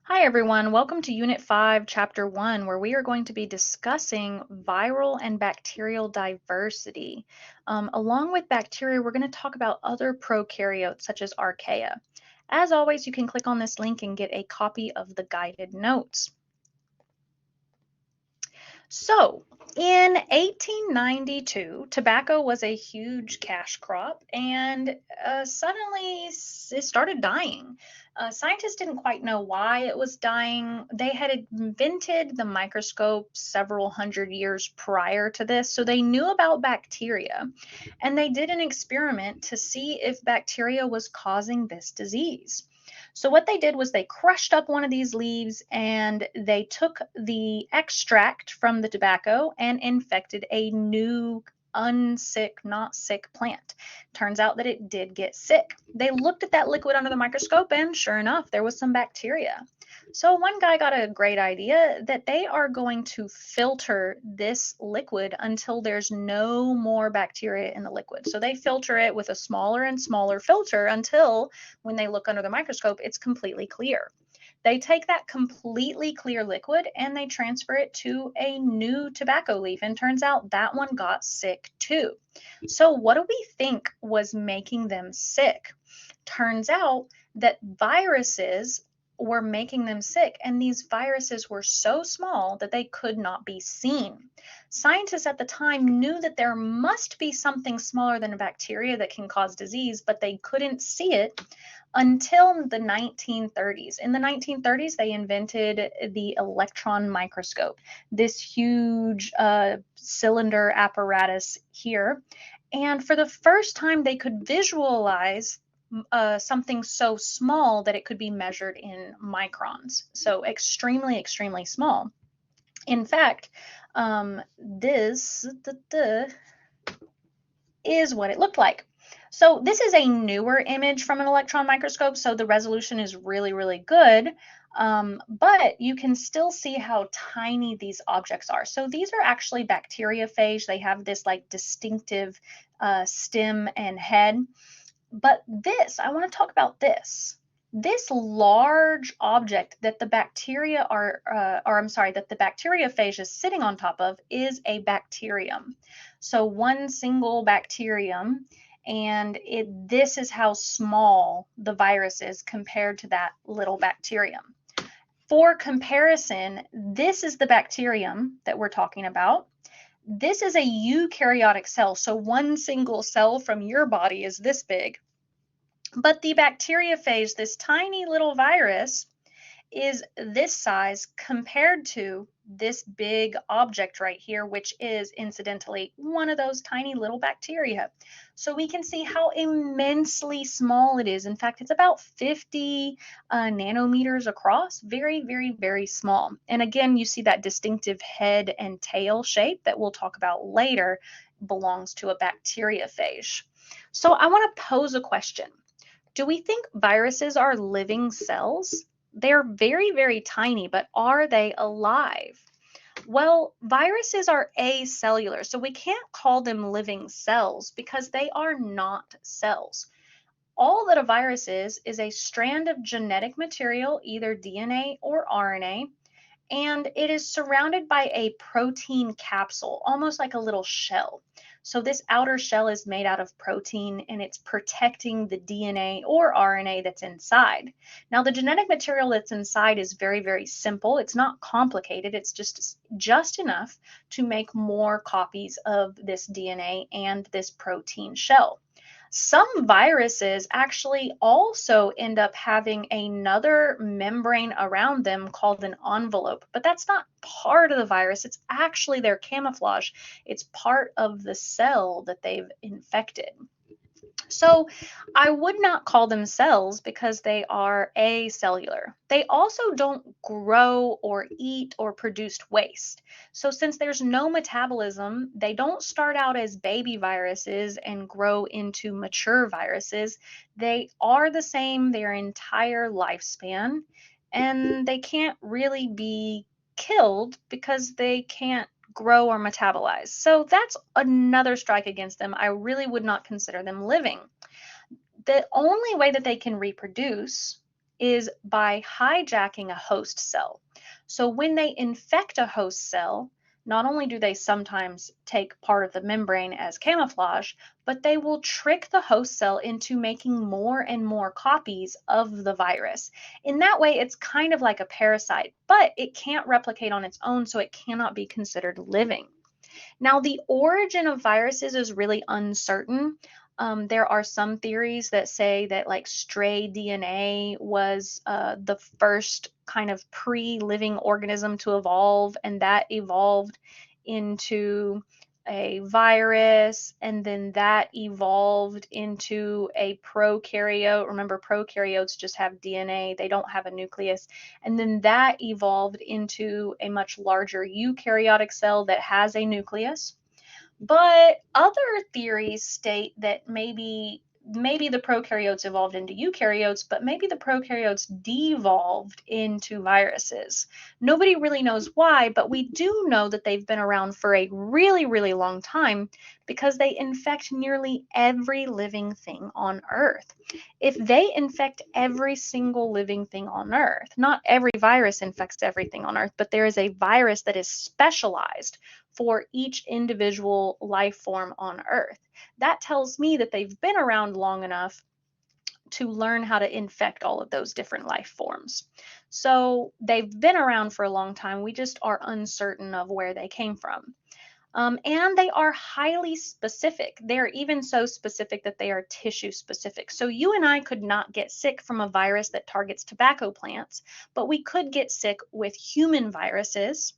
Hi everyone, welcome to Unit 5, Chapter 1, where we are going to be discussing viral and bacterial diversity. Along with bacteria, we're going to talk about other prokaryotes such as archaea. As always, you can click on this link and get a copy of the guided notes. So, in 1892, tobacco was a huge cash crop, and suddenly it started dying. Scientists didn't quite know why it was dying. They had invented the microscope several hundred years prior to this, so they knew about bacteria, and they did an experiment to see if bacteria was causing this disease. So what they did was they crushed up one of these leaves and they took the extract from the tobacco and infected a new unsick, not sick plant. Turns out that it did get sick. They looked at that liquid under the microscope and sure enough, there was some bacteria. So one guy got a great idea that they are going to filter this liquid until there's no more bacteria in the liquid. So they filter it with a smaller and smaller filter until when they look under the microscope, it's completely clear. They take that completely clear liquid and they transfer it to a new tobacco leaf, and turns out that one got sick too. So, what do we think was making them sick? Turns out that viruses were making them sick, and these viruses were so small that they could not be seen. Scientists at the time knew that there must be something smaller than a bacteria that can cause disease, but they couldn't see it until the 1930s. In the 1930s, they invented the electron microscope, this huge cylinder apparatus here. And for the first time, they could visualize something so small that it could be measured in microns. So extremely, extremely small. In fact, this is what it looked like. So this is a newer image from an electron microscope, so the resolution is really, really good. But you can still see how tiny these objects are. So these are actually bacteriophage. They have this like distinctive stem and head. But this, I want to talk about this. This large object that the bacteria that the bacteriophage is sitting on top of is a bacterium. So one single bacterium, and this is how small the virus is compared to that little bacterium. For comparison, this is the bacterium that we're talking about. This is a eukaryotic cell, so one single cell from your body is this big. But the bacteriophage, this tiny little virus, is this size compared to this big object right here, which is incidentally one of those tiny little bacteria. So we can see how immensely small it is. In fact, it's about 50 nanometers across, very, very, very small. And again, you see that distinctive head and tail shape that we'll talk about later belongs to a bacteriophage. So I want to pose a question. Do we think viruses are living cells? They're very, very tiny, but are they alive? Well, viruses are acellular, so we can't call them living cells because they are not cells. All that a virus is a strand of genetic material, either DNA or RNA, and it is surrounded by a protein capsule, almost like a little shell. So this outer shell is made out of protein and it's protecting the DNA or RNA that's inside. Now the genetic material that's inside is very, very simple. It's not complicated. It's just enough to make more copies of this DNA and this protein shell. Some viruses actually also end up having another membrane around them called an envelope, but that's not part of the virus. It's actually their camouflage. It's part of the cell that they've infected. So I would not call them cells because they are acellular. They also don't grow or eat or produce waste. So since there's no metabolism, they don't start out as baby viruses and grow into mature viruses. They are the same their entire lifespan, and they can't really be killed because they can't grow or metabolize. So that's another strike against them. I really would not consider them living. The only way that they can reproduce is by hijacking a host cell. So when they infect a host cell, not only do they sometimes take part of the membrane as camouflage, but they will trick the host cell into making more and more copies of the virus. In that way, it's kind of like a parasite, but it can't replicate on its own, so it cannot be considered living. Now, the origin of viruses is really uncertain. There are some theories that say that like stray DNA was the first kind of pre-living organism to evolve, and that evolved into a virus, and then that evolved into a prokaryote. Remember, prokaryotes just have DNA, they don't have a nucleus. And then that evolved into a much larger eukaryotic cell that has a nucleus. But other theories state that maybe the prokaryotes evolved into eukaryotes, but maybe the prokaryotes devolved into viruses. Nobody really knows why, but we do know that they've been around for a really, really long time because they infect nearly every living thing on Earth. If they infect every single living thing on Earth, not every virus infects everything on Earth, but there is a virus that is specialized for each individual life form on Earth. That tells me that they've been around long enough to learn how to infect all of those different life forms. So they've been around for a long time. We just are uncertain of where they came from. And they are highly specific. They're even so specific that they are tissue specific. So you and I could not get sick from a virus that targets tobacco plants, but we could get sick with human viruses.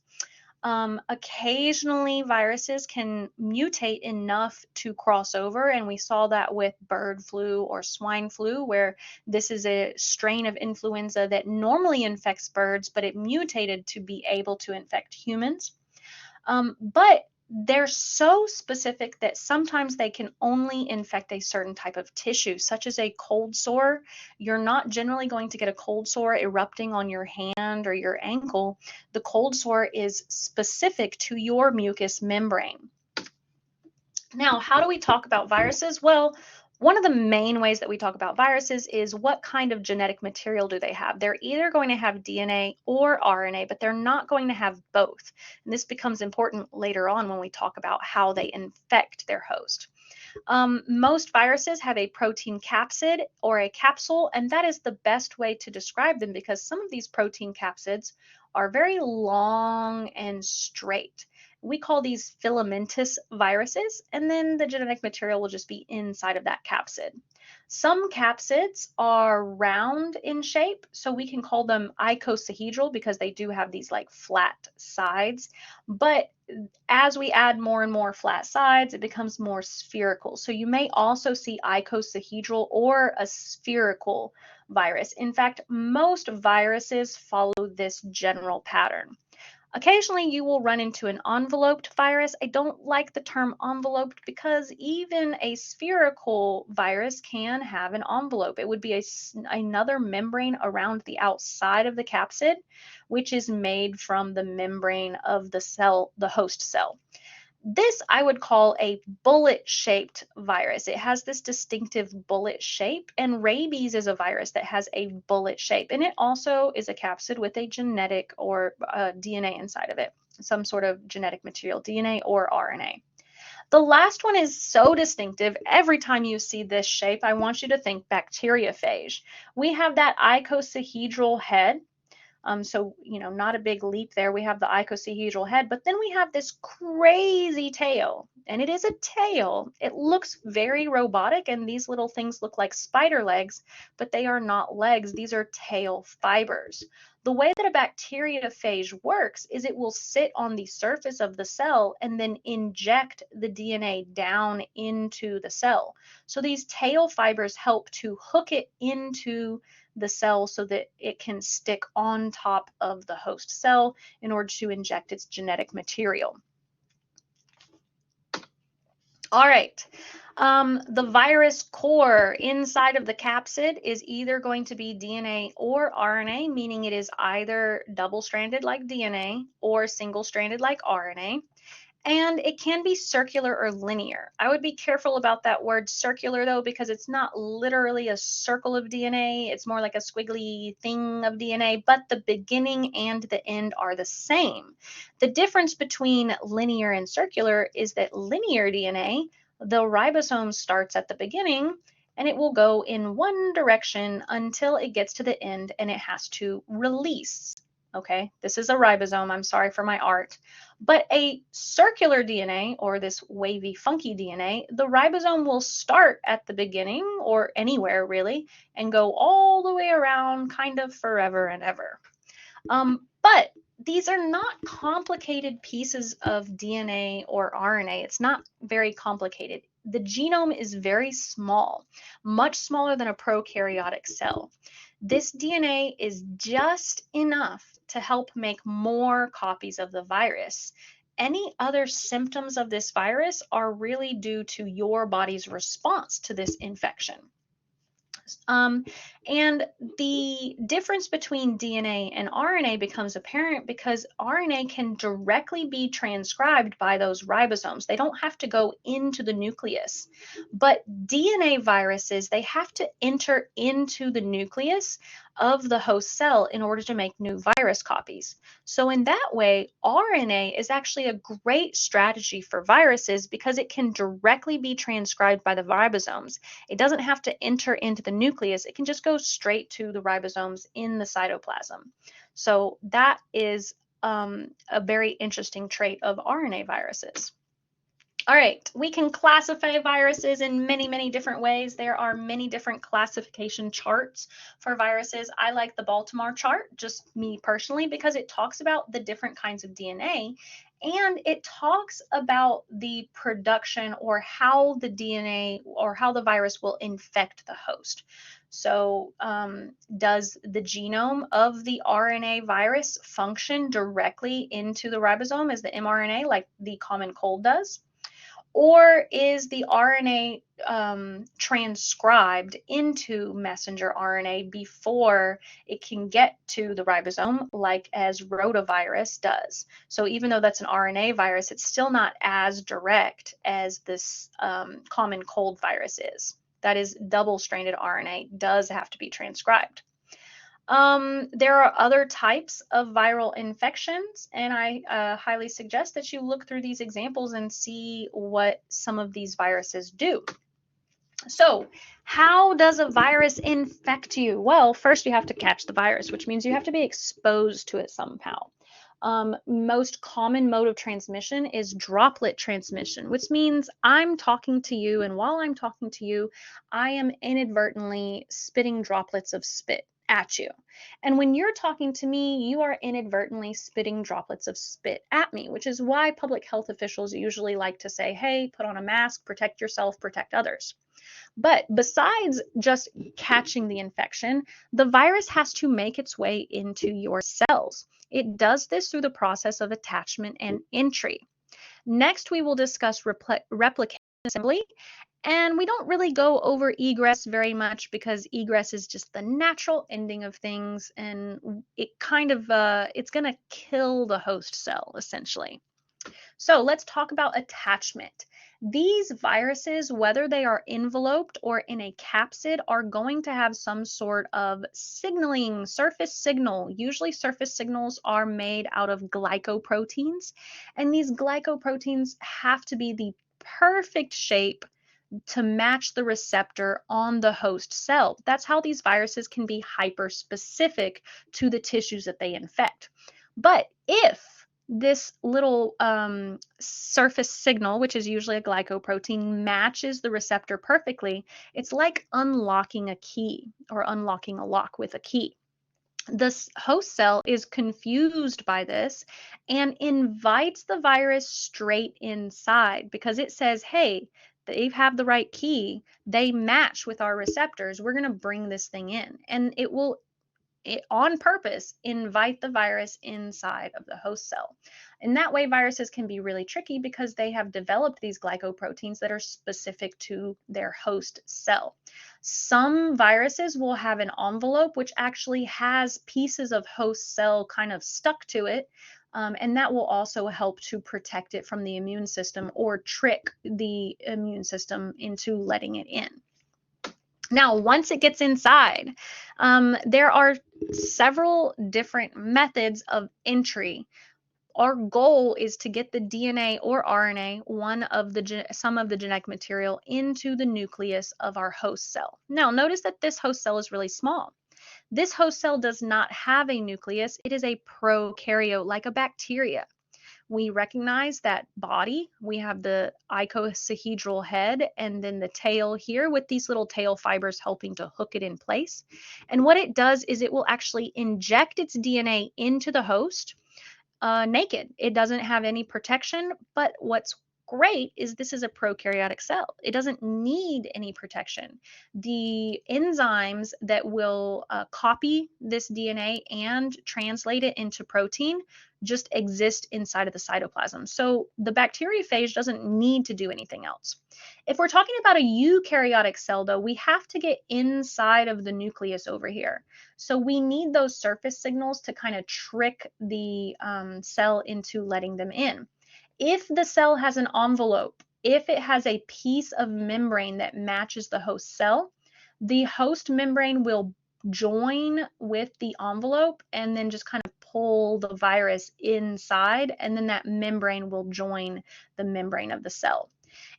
Occasionally, viruses can mutate enough to cross over, and we saw that with bird flu or swine flu, where this is a strain of influenza that normally infects birds, but it mutated to be able to infect humans. But they're so specific that sometimes they can only infect a certain type of tissue, such as a cold sore. You're not generally going to get a cold sore erupting on your hand or your ankle. The cold sore is specific to your mucous membrane. Now, how do we talk about viruses? Well, one of the main ways that we talk about viruses is what kind of genetic material do they have? They're either going to have DNA or RNA, but they're not going to have both. And this becomes important later on when we talk about how they infect their host. Most viruses have a protein capsid or a capsule, and that is the best way to describe them because some of these protein capsids are very long and straight. We call these filamentous viruses, and then the genetic material will just be inside of that capsid. Some capsids are round in shape, so we can call them icosahedral because they do have these like flat sides. But as we add more and more flat sides, it becomes more spherical. So you may also see icosahedral or a spherical virus. In fact, most viruses follow this general pattern. Occasionally, you will run into an enveloped virus. I don't like the term enveloped because even a spherical virus can have an envelope. It would be another membrane around the outside of the capsid, which is made from the membrane of the cell, the host cell. This I would call a bullet-shaped virus. It has this distinctive bullet shape, and rabies is a virus that has a bullet shape, and it also is a capsid with a genetic or DNA inside of it, some sort of genetic material, DNA or RNA. The last one is so distinctive. Every time you see this shape, I want you to think bacteriophage. We have that icosahedral head. So, not a big leap there. We have the icosahedral head, but then we have this crazy tail, and it is a tail. It looks very robotic, and these little things look like spider legs, but they are not legs. These are tail fibers. The way that a bacteriophage works is it will sit on the surface of the cell and then inject the DNA down into the cell. So these tail fibers help to hook it into the cell so that it can stick on top of the host cell in order to inject its genetic material. All right. The virus core inside of the capsid is either going to be DNA or RNA, meaning it is either double-stranded like DNA or single-stranded like RNA. And it can be circular or linear. I would be careful about that word circular though, because it's not literally a circle of DNA. It's more like a squiggly thing of DNA, but the beginning and the end are the same. The difference between linear and circular is that linear DNA, the ribosome starts at the beginning and it will go in one direction until it gets to the end and it has to release. Okay, this is a ribosome. I'm sorry for my art. But a circular DNA, or this wavy, funky DNA, the ribosome will start at the beginning, or anywhere really, and go all the way around kind of forever and ever. But these are not complicated pieces of DNA or RNA. It's not very complicated. The genome is very small, much smaller than a prokaryotic cell. This DNA is just enough to help make more copies of the virus. Any other symptoms of this virus are really due to your body's response to this infection. Um, and the difference between DNA and RNA becomes apparent because RNA can directly be transcribed by those ribosomes. They don't have to go into the nucleus. But DNA viruses, they have to enter into the nucleus of the host cell in order to make new virus copies. So in that way, RNA is actually a great strategy for viruses because it can directly be transcribed by the ribosomes. It doesn't have to enter into the nucleus. It can just go straight to the ribosomes in the cytoplasm. So that is a very interesting trait of RNA viruses. All right, we can classify viruses in many, many different ways. There are many different classification charts for viruses. I like the Baltimore chart, just me personally, because it talks about the different kinds of DNA and it talks about the production or how the DNA or how the virus will infect the host. So, does the genome of the RNA virus function directly into the ribosome as the mRNA, like the common cold does? Or is the RNA transcribed into messenger RNA before it can get to the ribosome, like as rotavirus does? So even though that's an RNA virus, it's still not as direct as this common cold virus is. That is, double-stranded RNA does have to be transcribed. There are other types of viral infections, and I highly suggest that you look through these examples and see what some of these viruses do. So, how does a virus infect you? Well, first you have to catch the virus, which means you have to be exposed to it somehow. Most common mode of transmission is droplet transmission, which means I'm talking to you, and while I'm talking to you, I am inadvertently spitting droplets of spit at you. And when you're talking to me, you are inadvertently spitting droplets of spit at me, which is why public health officials usually like to say, hey, put on a mask, protect yourself, protect others. But besides just catching the infection, the virus has to make its way into your cells. It does this through the process of attachment and entry. Next, we will discuss replication assembly. And we don't really go over egress very much because egress is just the natural ending of things and it kind of, it's going to kill the host cell essentially. So let's talk about attachment. These viruses, whether they are enveloped or in a capsid, are going to have some sort of signaling, surface signal. Usually surface signals are made out of glycoproteins, and these glycoproteins have to be the perfect shape to match the receptor on the host cell. That's how these viruses can be hyperspecific to the tissues that they infect. But if this little surface signal, which is usually a glycoprotein, matches the receptor perfectly, it's like unlocking a key or unlocking a lock with a key. This host cell is confused by this and invites the virus straight inside because it says, hey, they have the right key. They match with our receptors. We're going to bring this thing in. And it will on purpose invite the virus inside of the host cell. And that way, viruses can be really tricky because they have developed these glycoproteins that are specific to their host cell. Some viruses will have an envelope which actually has pieces of host cell kind of stuck to it. And that will also help to protect it from the immune system or trick the immune system into letting it in. Now, once it gets inside, there are several different methods of entry. Our goal is to get the DNA or RNA, some of the genetic material, into the nucleus of our host cell. Now, notice that this host cell is really small. This host cell does not have a nucleus. It is a prokaryote, like a bacteria. We recognize that body. We have the icosahedral head and then the tail here with these little tail fibers helping to hook it in place. And what it does is it will actually inject its DNA into the host naked. It doesn't have any protection, but what's great is this is a prokaryotic cell. It doesn't need any protection. The enzymes that will copy this DNA and translate it into protein just exist inside of the cytoplasm. So the bacteriophage doesn't need to do anything else. If we're talking about a eukaryotic cell, though, we have to get inside of the nucleus over here. So we need those surface signals to kind of trick the cell into letting them in. If the cell has an envelope, if it has a piece of membrane that matches the host cell, the host membrane will join with the envelope and then just kind of pull the virus inside, and then that membrane will join the membrane of the cell.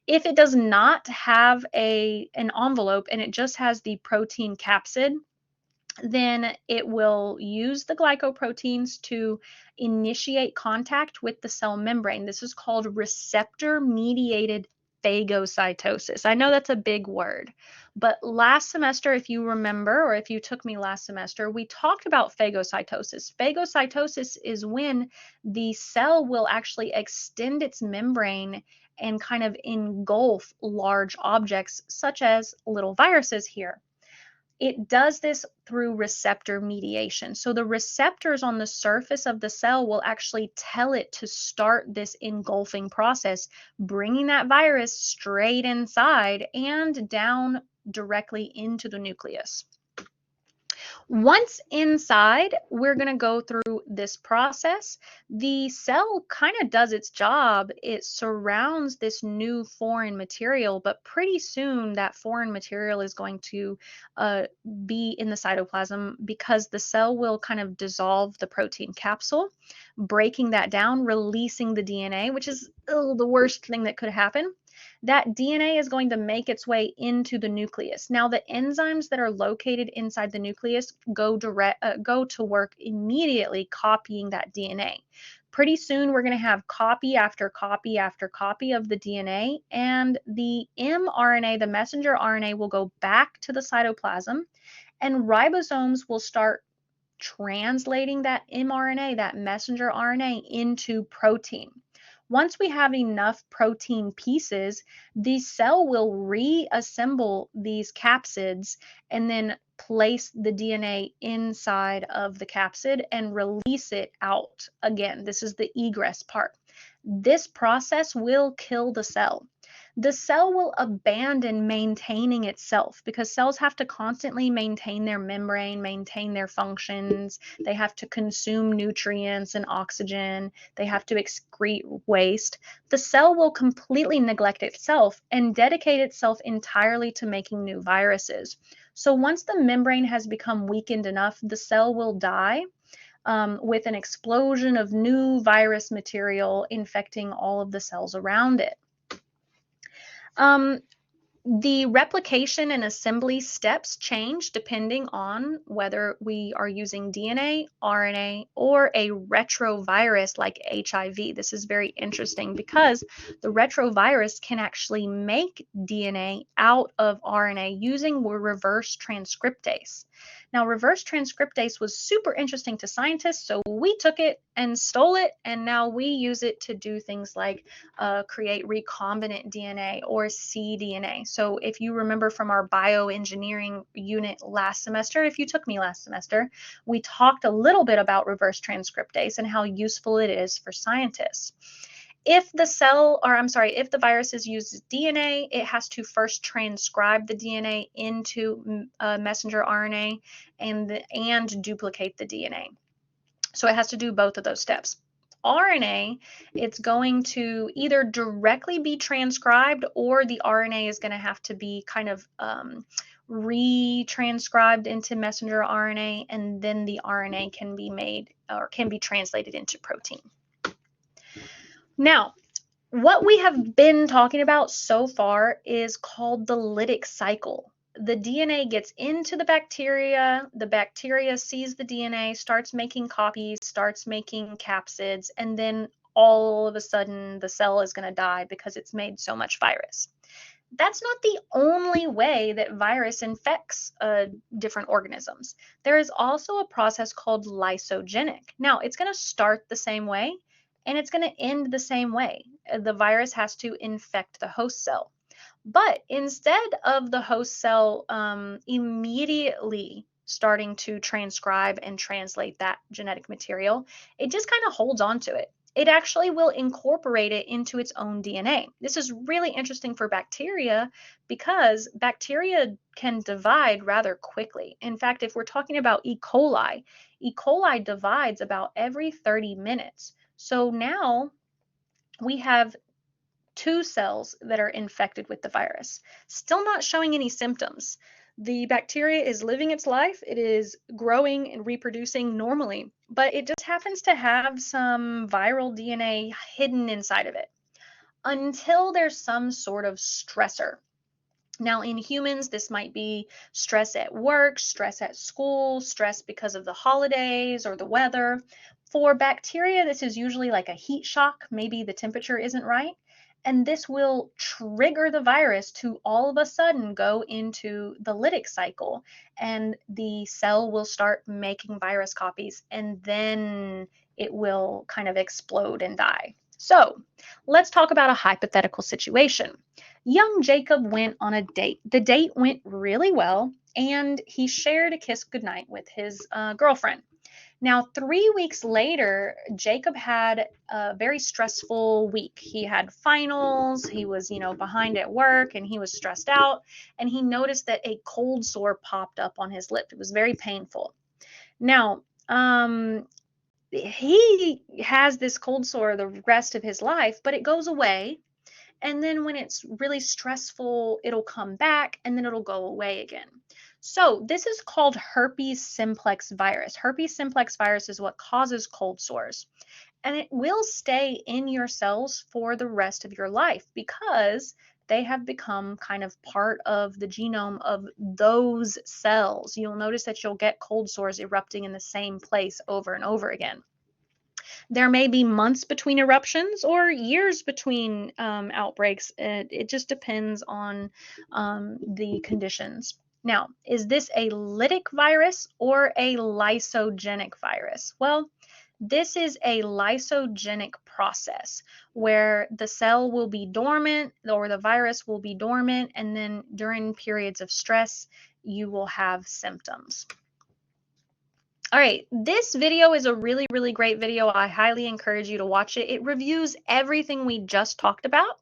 If it does not have an envelope and it just has the protein capsid, then it will use the glycoproteins to initiate contact with the cell membrane. This is called receptor-mediated phagocytosis. I know that's a big word, but last semester, if you remember, or if you took me last semester, we talked about phagocytosis. Phagocytosis is when the cell will actually extend its membrane and kind of engulf large objects, such as little viruses here. It does this through receptor mediation. So the receptors on the surface of the cell will actually tell it to start this engulfing process, bringing that virus straight inside and down directly into the nucleus. Once inside, we're going to go through this process. The cell kind of does its job. It surrounds this new foreign material, but pretty soon that foreign material is going to be in the cytoplasm because the cell will kind of dissolve the protein capsule, breaking that down, releasing the DNA, which is the worst thing that could happen. That DNA is going to make its way into the nucleus. Now, the enzymes that are located inside the nucleus go to work immediately copying that DNA. Pretty soon, we're going to have copy after copy after copy of the DNA, and the mRNA, the messenger RNA, will go back to the cytoplasm, and ribosomes will start translating that mRNA, that messenger RNA, into protein. Once we have enough protein pieces, the cell will reassemble these capsids and then place the DNA inside of the capsid and release it out. Again, this is the egress part. This process will kill the cell. The cell will abandon maintaining itself because cells have to constantly maintain their membrane, maintain their functions. They have to consume nutrients and oxygen. They have to excrete waste. The cell will completely neglect itself and dedicate itself entirely to making new viruses. So once the membrane has become weakened enough, the cell will die with an explosion of new virus material infecting all of the cells around it. The replication and assembly steps change depending on whether we are using DNA, RNA, or a retrovirus like HIV. This is very interesting because the retrovirus can actually make DNA out of RNA using reverse transcriptase. Now, reverse transcriptase was super interesting to scientists, so we took it and stole it, and now we use it to do things like create recombinant DNA or cDNA. So if you remember from our bioengineering unit last semester, if you took me last semester, we talked a little bit about reverse transcriptase and how useful it is for scientists. If the virus uses DNA, it has to first transcribe the DNA into messenger RNA and duplicate the DNA. So it has to do both of those steps. RNA, it's going to either directly be transcribed, or the RNA is going to have to be kind of retranscribed into messenger RNA, and then the RNA can be made or can be translated into protein. Now, what we have been talking about so far is called the lytic cycle. The DNA gets into the bacteria sees the DNA, starts making copies, starts making capsids, and then all of a sudden the cell is going to die because it's made so much virus. That's not the only way that virus infects different organisms. There is also a process called lysogenic. Now, it's going to start the same way and it's going to end the same way. The virus has to infect the host cell. But instead of the host cell immediately starting to transcribe and translate that genetic material, it just kind of holds on to it. It actually will incorporate it into its own DNA. This is really interesting for bacteria because bacteria can divide rather quickly. In fact, if we're talking about E. coli divides about every 30 minutes. So now we have 2 cells that are infected with the virus, still not showing any symptoms. The bacteria is living its life, it is growing and reproducing normally, but it just happens to have some viral DNA hidden inside of it until there's some sort of stressor. Now, in humans, this might be stress at work, stress at school, stress because of the holidays or the weather. For bacteria, this is usually like a heat shock. Maybe the temperature isn't right. And this will trigger the virus to all of a sudden go into the lytic cycle, and the cell will start making virus copies, and then it will kind of explode and die. So let's talk about a hypothetical situation. Young Jacob went on a date. The date went really well, and he shared a kiss goodnight with his girlfriend. Now, 3 weeks later, Jacob had a very stressful week. He had finals, he was, behind at work, and he was stressed out, and he noticed that a cold sore popped up on his lip. It was very painful. Now, he has this cold sore the rest of his life, but it goes away. And then when it's really stressful, it'll come back and then it'll go away again. So this is called herpes simplex virus. Herpes simplex virus is what causes cold sores. And it will stay in your cells for the rest of your life because they have become kind of part of the genome of those cells. You'll notice that you'll get cold sores erupting in the same place over and over again. There may be months between eruptions or years between outbreaks. It just depends on the conditions. Now, is this a lytic virus or a lysogenic virus? Well, this is a lysogenic process where the cell will be dormant or the virus will be dormant, and then during periods of stress, you will have symptoms. All right, this video is a really, really great video. I highly encourage you to watch it. It reviews everything we just talked about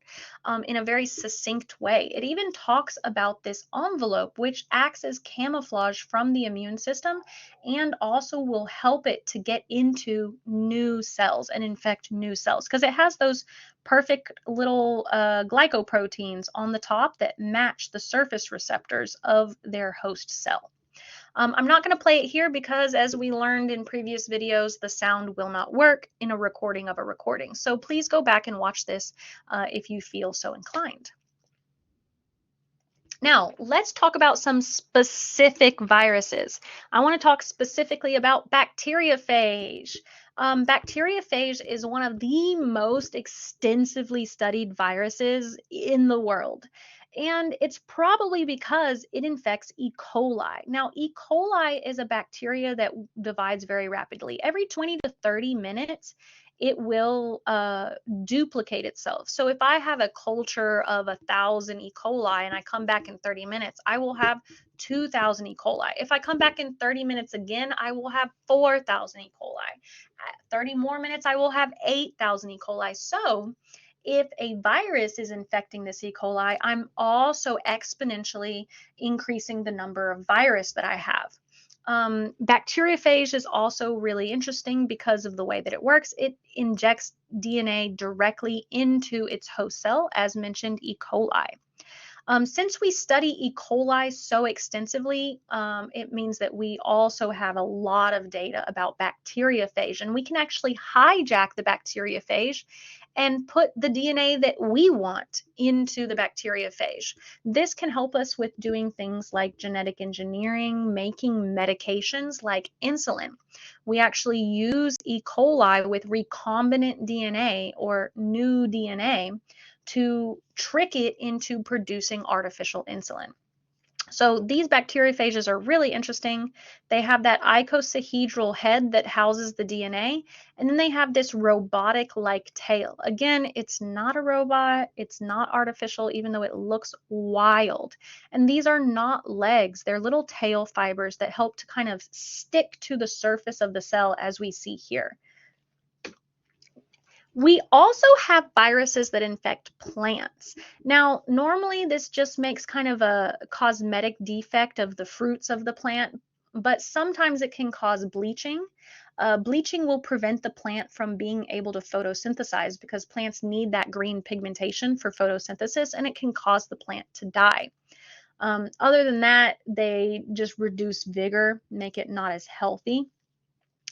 in a very succinct way. It even talks about this envelope, which acts as camouflage from the immune system and also will help it to get into new cells and infect new cells because it has those perfect little glycoproteins on the top that match the surface receptors of their host cell. I'm not going to play it here because, as we learned in previous videos, the sound will not work in a recording of a recording. So please go back and watch this if you feel so inclined. Now, let's talk about some specific viruses. I want to talk specifically about bacteriophage. Bacteriophage is one of the most extensively studied viruses in the world. And it's probably because it infects E. coli. Now, E. coli is a bacteria that divides very rapidly. Every 20 to 30 minutes, it will duplicate itself. So if I have a culture of 1,000 E. coli and I come back in 30 minutes, I will have 2,000 E. coli. If I come back in 30 minutes again, I will have 4,000 E. coli. At 30 more minutes, I will have 8,000 E. coli. So if a virus is infecting this E. coli, I'm also exponentially increasing the number of virus that I have. Bacteriophage is also really interesting because of the way that it works. It injects DNA directly into its host cell, as mentioned, E. coli. Since we study E. coli so extensively, it means that we also have a lot of data about bacteriophage, and we can actually hijack the bacteriophage and put the DNA that we want into the bacteriophage. This can help us with doing things like genetic engineering, making medications like insulin. We actually use E. coli with recombinant DNA or new DNA to trick it into producing artificial insulin. So these bacteriophages are really interesting. They have that icosahedral head that houses the DNA, and then they have this robotic-like tail. Again, it's not a robot, it's not artificial, even though it looks wild. And these are not legs, they're little tail fibers that help to kind of stick to the surface of the cell as we see here. We also have viruses that infect plants. Now, normally this just makes kind of a cosmetic defect of the fruits of the plant, but sometimes it can cause bleaching. Bleaching will prevent the plant from being able to photosynthesize because plants need that green pigmentation for photosynthesis, and it can cause the plant to die. Other than that, they just reduce vigor, make it not as healthy.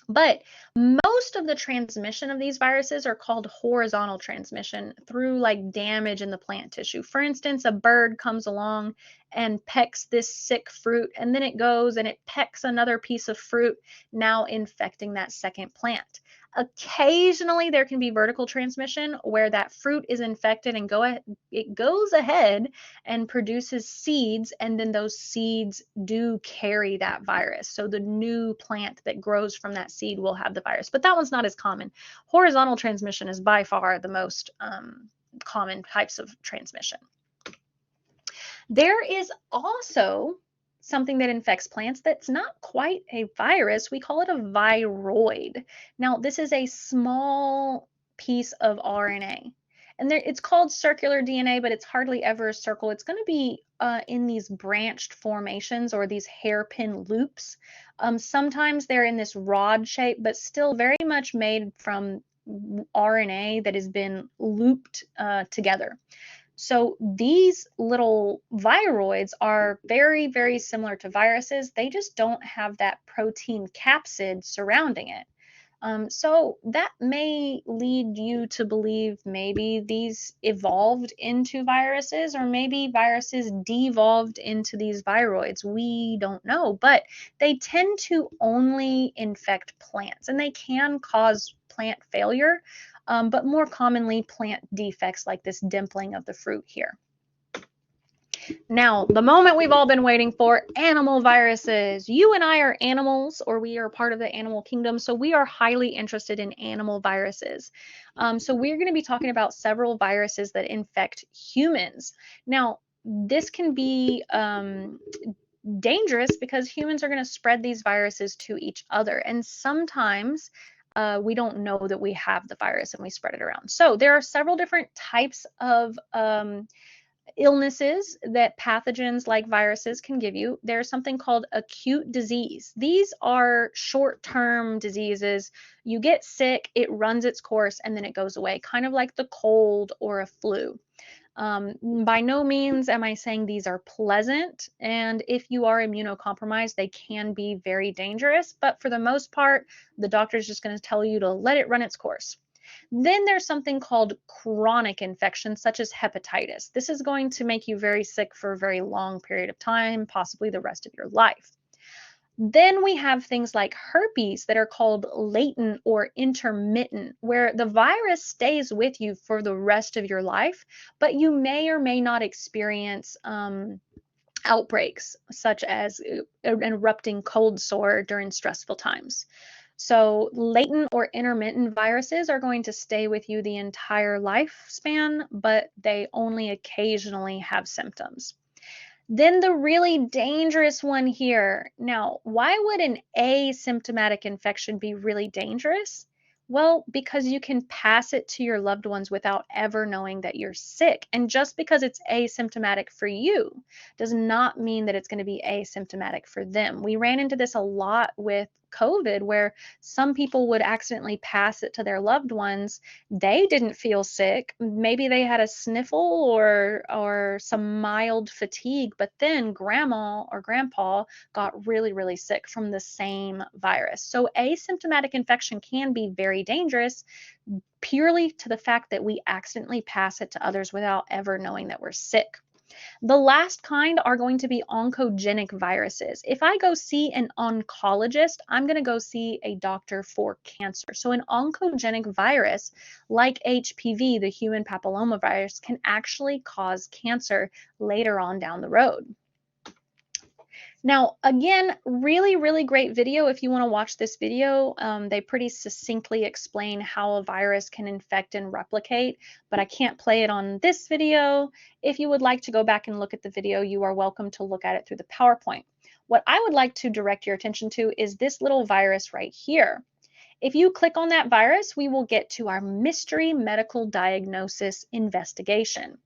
But most of the transmission of these viruses are called horizontal transmission through like damage in the plant tissue. For instance, a bird comes along and pecks this sick fruit, and then it goes and it pecks another piece of fruit, now infecting that second plant. Occasionally, there can be vertical transmission where that fruit is infected and it goes ahead and produces seeds, and then those seeds do carry that virus. So the new plant that grows from that seed will have the virus, but that one's not as common. Horizontal transmission is by far the most common types of transmission. There is also something that infects plants that's not quite a virus. We call it a viroid. Now, this is a small piece of RNA. And it's called circular DNA, but it's hardly ever a circle. It's going to be in these branched formations or these hairpin loops. Sometimes they're in this rod shape, but still very much made from RNA that has been looped together. So these little viroids are very, very similar to viruses. They just don't have that protein capsid surrounding it. So that may lead you to believe maybe these evolved into viruses, or maybe viruses devolved into these viroids. We don't know, but they tend to only infect plants, and they can cause plant failure, but more commonly plant defects like this dimpling of the fruit here. Now, the moment we've all been waiting for, animal viruses. You and I are animals, or we are part of the animal kingdom, so we are highly interested in animal viruses. So we're going to be talking about several viruses that infect humans. Now, this can be dangerous because humans are going to spread these viruses to each other, and sometimes we don't know that we have the virus and we spread it around. So there are several different types of illnesses that pathogens like viruses can give you. There's something called acute disease. These are short-term diseases. You get sick, it runs its course, and then it goes away, kind of like the cold or a flu. By no means am I saying these are pleasant, and if you are immunocompromised, they can be very dangerous, but for the most part, the doctor's just going to tell you to let it run its course. Then there's something called chronic infections, such as hepatitis. This is going to make you very sick for a very long period of time, possibly the rest of your life. Then we have things like herpes that are called latent or intermittent, where the virus stays with you for the rest of your life, but you may or may not experience outbreaks, such as an erupting cold sore during stressful times. So, latent or intermittent viruses are going to stay with you the entire lifespan, but they only occasionally have symptoms. Then the really dangerous one here. Now, why would an asymptomatic infection be really dangerous? Well, because you can pass it to your loved ones without ever knowing that you're sick. And just because it's asymptomatic for you does not mean that it's going to be asymptomatic for them. We ran into this a lot with COVID, where some people would accidentally pass it to their loved ones. They didn't feel sick. Maybe they had a sniffle or some mild fatigue, but then grandma or grandpa got really, really sick from the same virus. So asymptomatic infection can be very dangerous purely to the fact that we accidentally pass it to others without ever knowing that we're sick. The last kind are going to be oncogenic viruses. If I go see an oncologist, I'm going to go see a doctor for cancer. So an oncogenic virus like HPV, the human papillomavirus, can actually cause cancer later on down the road. Now, again, really, really great video. If you want to watch this video, they pretty succinctly explain how a virus can infect and replicate, but I can't play it on this video. If you would like to go back and look at the video, you are welcome to look at it through the PowerPoint. What I would like to direct your attention to is this little virus right here. If you click on that virus, we will get to our mystery medical diagnosis investigation.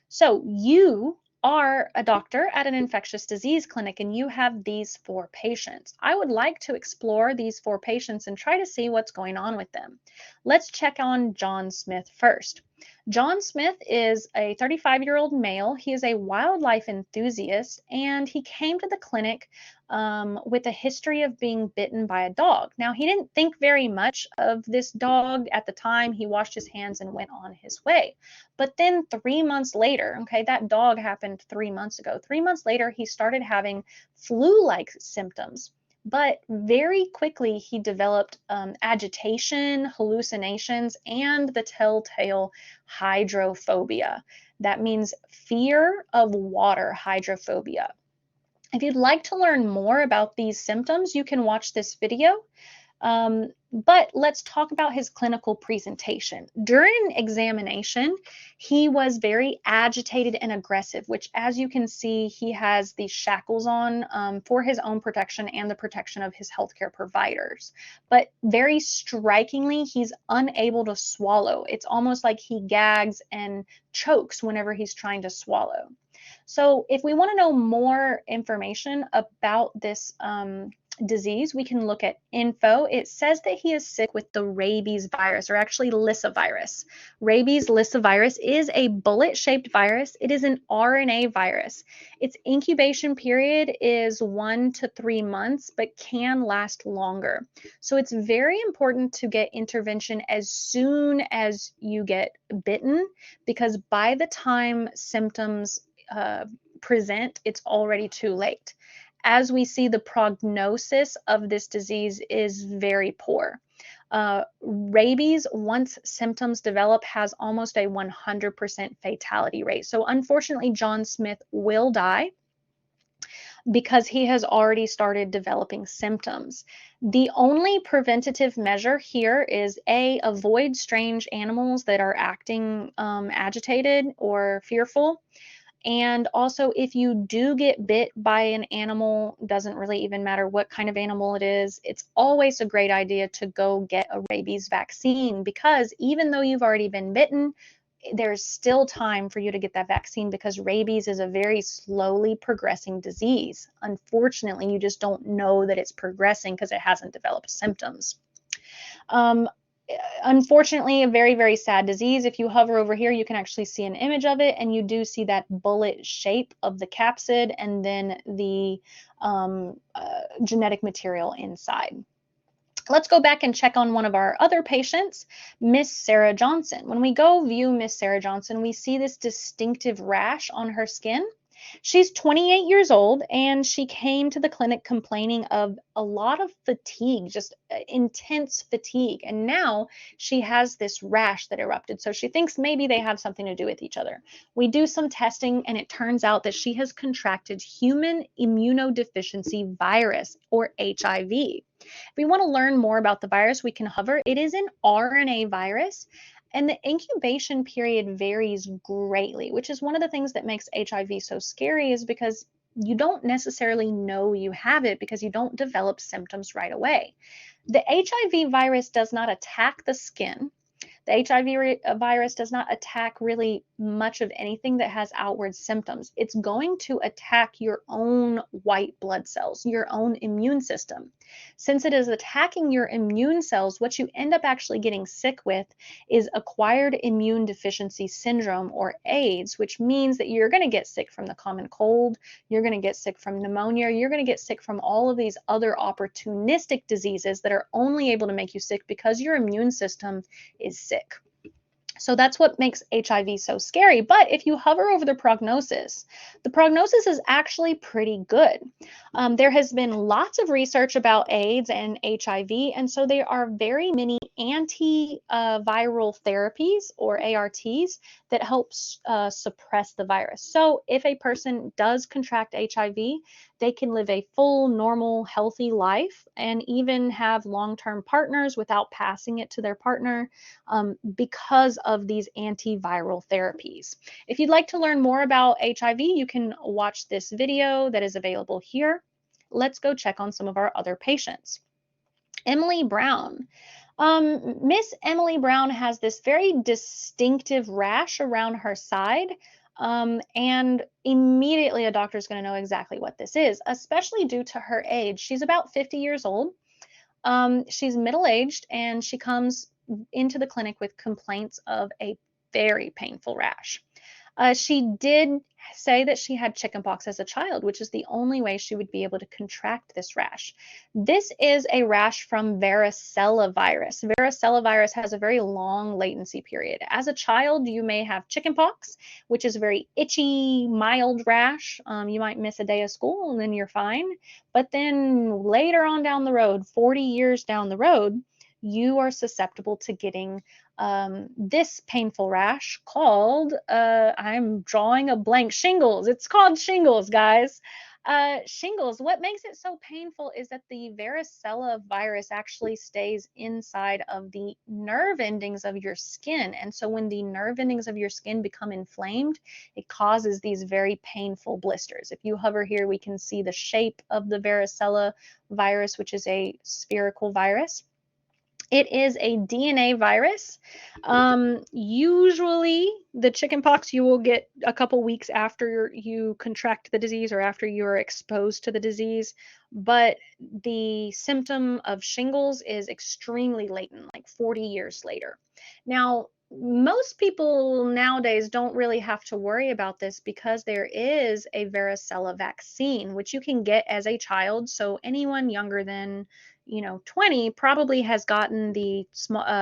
So you are a doctor at an infectious disease clinic and you have these 4 patients. I would like to explore these 4 patients and try to see what's going on with them. Let's check on John Smith first. John Smith is a 35-year-old male. He is a wildlife enthusiast and he came to the clinic with a history of being bitten by a dog. Now, he didn't think very much of this dog at the time. He washed his hands and went on his way. But then 3 months later, okay, that dog happened 3 months ago. 3 months later, he started having flu-like symptoms. But very quickly, he developed agitation, hallucinations, and the telltale hydrophobia. That means fear of water, hydrophobia. If you'd like to learn more about these symptoms, you can watch this video. But let's talk about his clinical presentation. During examination, he was very agitated and aggressive, which, as you can see, he has these shackles on for his own protection and the protection of his healthcare providers. But very strikingly, he's unable to swallow. It's almost like he gags and chokes whenever he's trying to swallow. So if we want to know more information about this disease, we can look at info. It says that he is sick with the rabies virus, or actually lyssavirus. Rabies lyssavirus is a bullet-shaped virus. It is an RNA virus. Its incubation period is 1 to 3 months, but can last longer. So it's very important to get intervention as soon as you get bitten, because by the time symptoms present, it's already too late. As we see, the prognosis of this disease is very poor. Rabies, once symptoms develop, has almost a 100% fatality rate. So unfortunately, John Smith will die because he has already started developing symptoms. The only preventative measure here is avoid strange animals that are acting agitated or fearful. And also, if you do get bit by an animal, doesn't really even matter what kind of animal it is, it's always a great idea to go get a rabies vaccine, because even though you've already been bitten, there's still time for you to get that vaccine, because rabies is a very slowly progressing disease. Unfortunately, you just don't know that it's progressing because it hasn't developed symptoms. Unfortunately, a very, very sad disease. If you hover over here, you can actually see an image of it, and you do see that bullet shape of the capsid and then the genetic material inside. Let's go back and check on one of our other patients, Miss Sarah Johnson. When we go view Miss Sarah Johnson, we see this distinctive rash on her skin. She's 28 years old and she came to the clinic complaining of a lot of fatigue, just intense fatigue. And now she has this rash that erupted. So she thinks maybe they have something to do with each other. We do some testing and it turns out that she has contracted human immunodeficiency virus, or HIV. If we want to learn more about the virus, we can hover. It is an RNA virus, and the incubation period varies greatly, which is one of the things that makes HIV so scary, is because you don't necessarily know you have it because you don't develop symptoms right away. The HIV virus does not attack the skin. The HIV virus does not attack really much of anything that has outward symptoms. It's going to attack your own white blood cells, your own immune system. Since it is attacking your immune cells, what you end up actually getting sick with is acquired immune deficiency syndrome, or AIDS, which means that you're going to get sick from the common cold, you're going to get sick from pneumonia, you're going to get sick from all of these other opportunistic diseases that are only able to make you sick because your immune system is sick. So that's what makes HIV so scary. But if you hover over the prognosis is actually pretty good. There has been lots of research about AIDS and HIV, and so there are very many antiviral therapies, or ARTs, that help suppress the virus. So if a person does contract HIV, they can live a full, normal, healthy life and even have long-term partners without passing it to their partner, because of these antiviral therapies. If you'd like to learn more about HIV, you can watch this video that is available here. Let's go check on some of our other patients. Emily Brown. Miss Emily Brown has this very distinctive rash around her side. And immediately a doctor is going to know exactly what this is, especially due to her age. She's about 50 years old. She's middle-aged and she comes into the clinic with complaints of a very painful rash. She did say that she had chickenpox as a child, which is the only way she would be able to contract this rash. This is a rash from varicella virus. Varicella virus has a very long latency period. As a child, you may have chickenpox, which is a very itchy, mild rash. You might miss a day of school and then you're fine. But then later on down the road, 40 years down the road, you are susceptible to getting this painful rash called, I'm drawing a blank, shingles. It's called shingles, guys. Shingles, what makes it so painful is that the varicella virus actually stays inside of the nerve endings of your skin. And so when the nerve endings of your skin become inflamed, it causes these very painful blisters. If you hover here, we can see the shape of the varicella virus, which is a spherical virus. It is a DNA virus. Usually, the chickenpox you will get a couple weeks after you contract the disease or after you're exposed to the disease, but the symptom of shingles is extremely latent, like 40 years later. Now, most people nowadays don't really have to worry about this because there is a varicella vaccine, which you can get as a child. So anyone younger than 20 probably has gotten the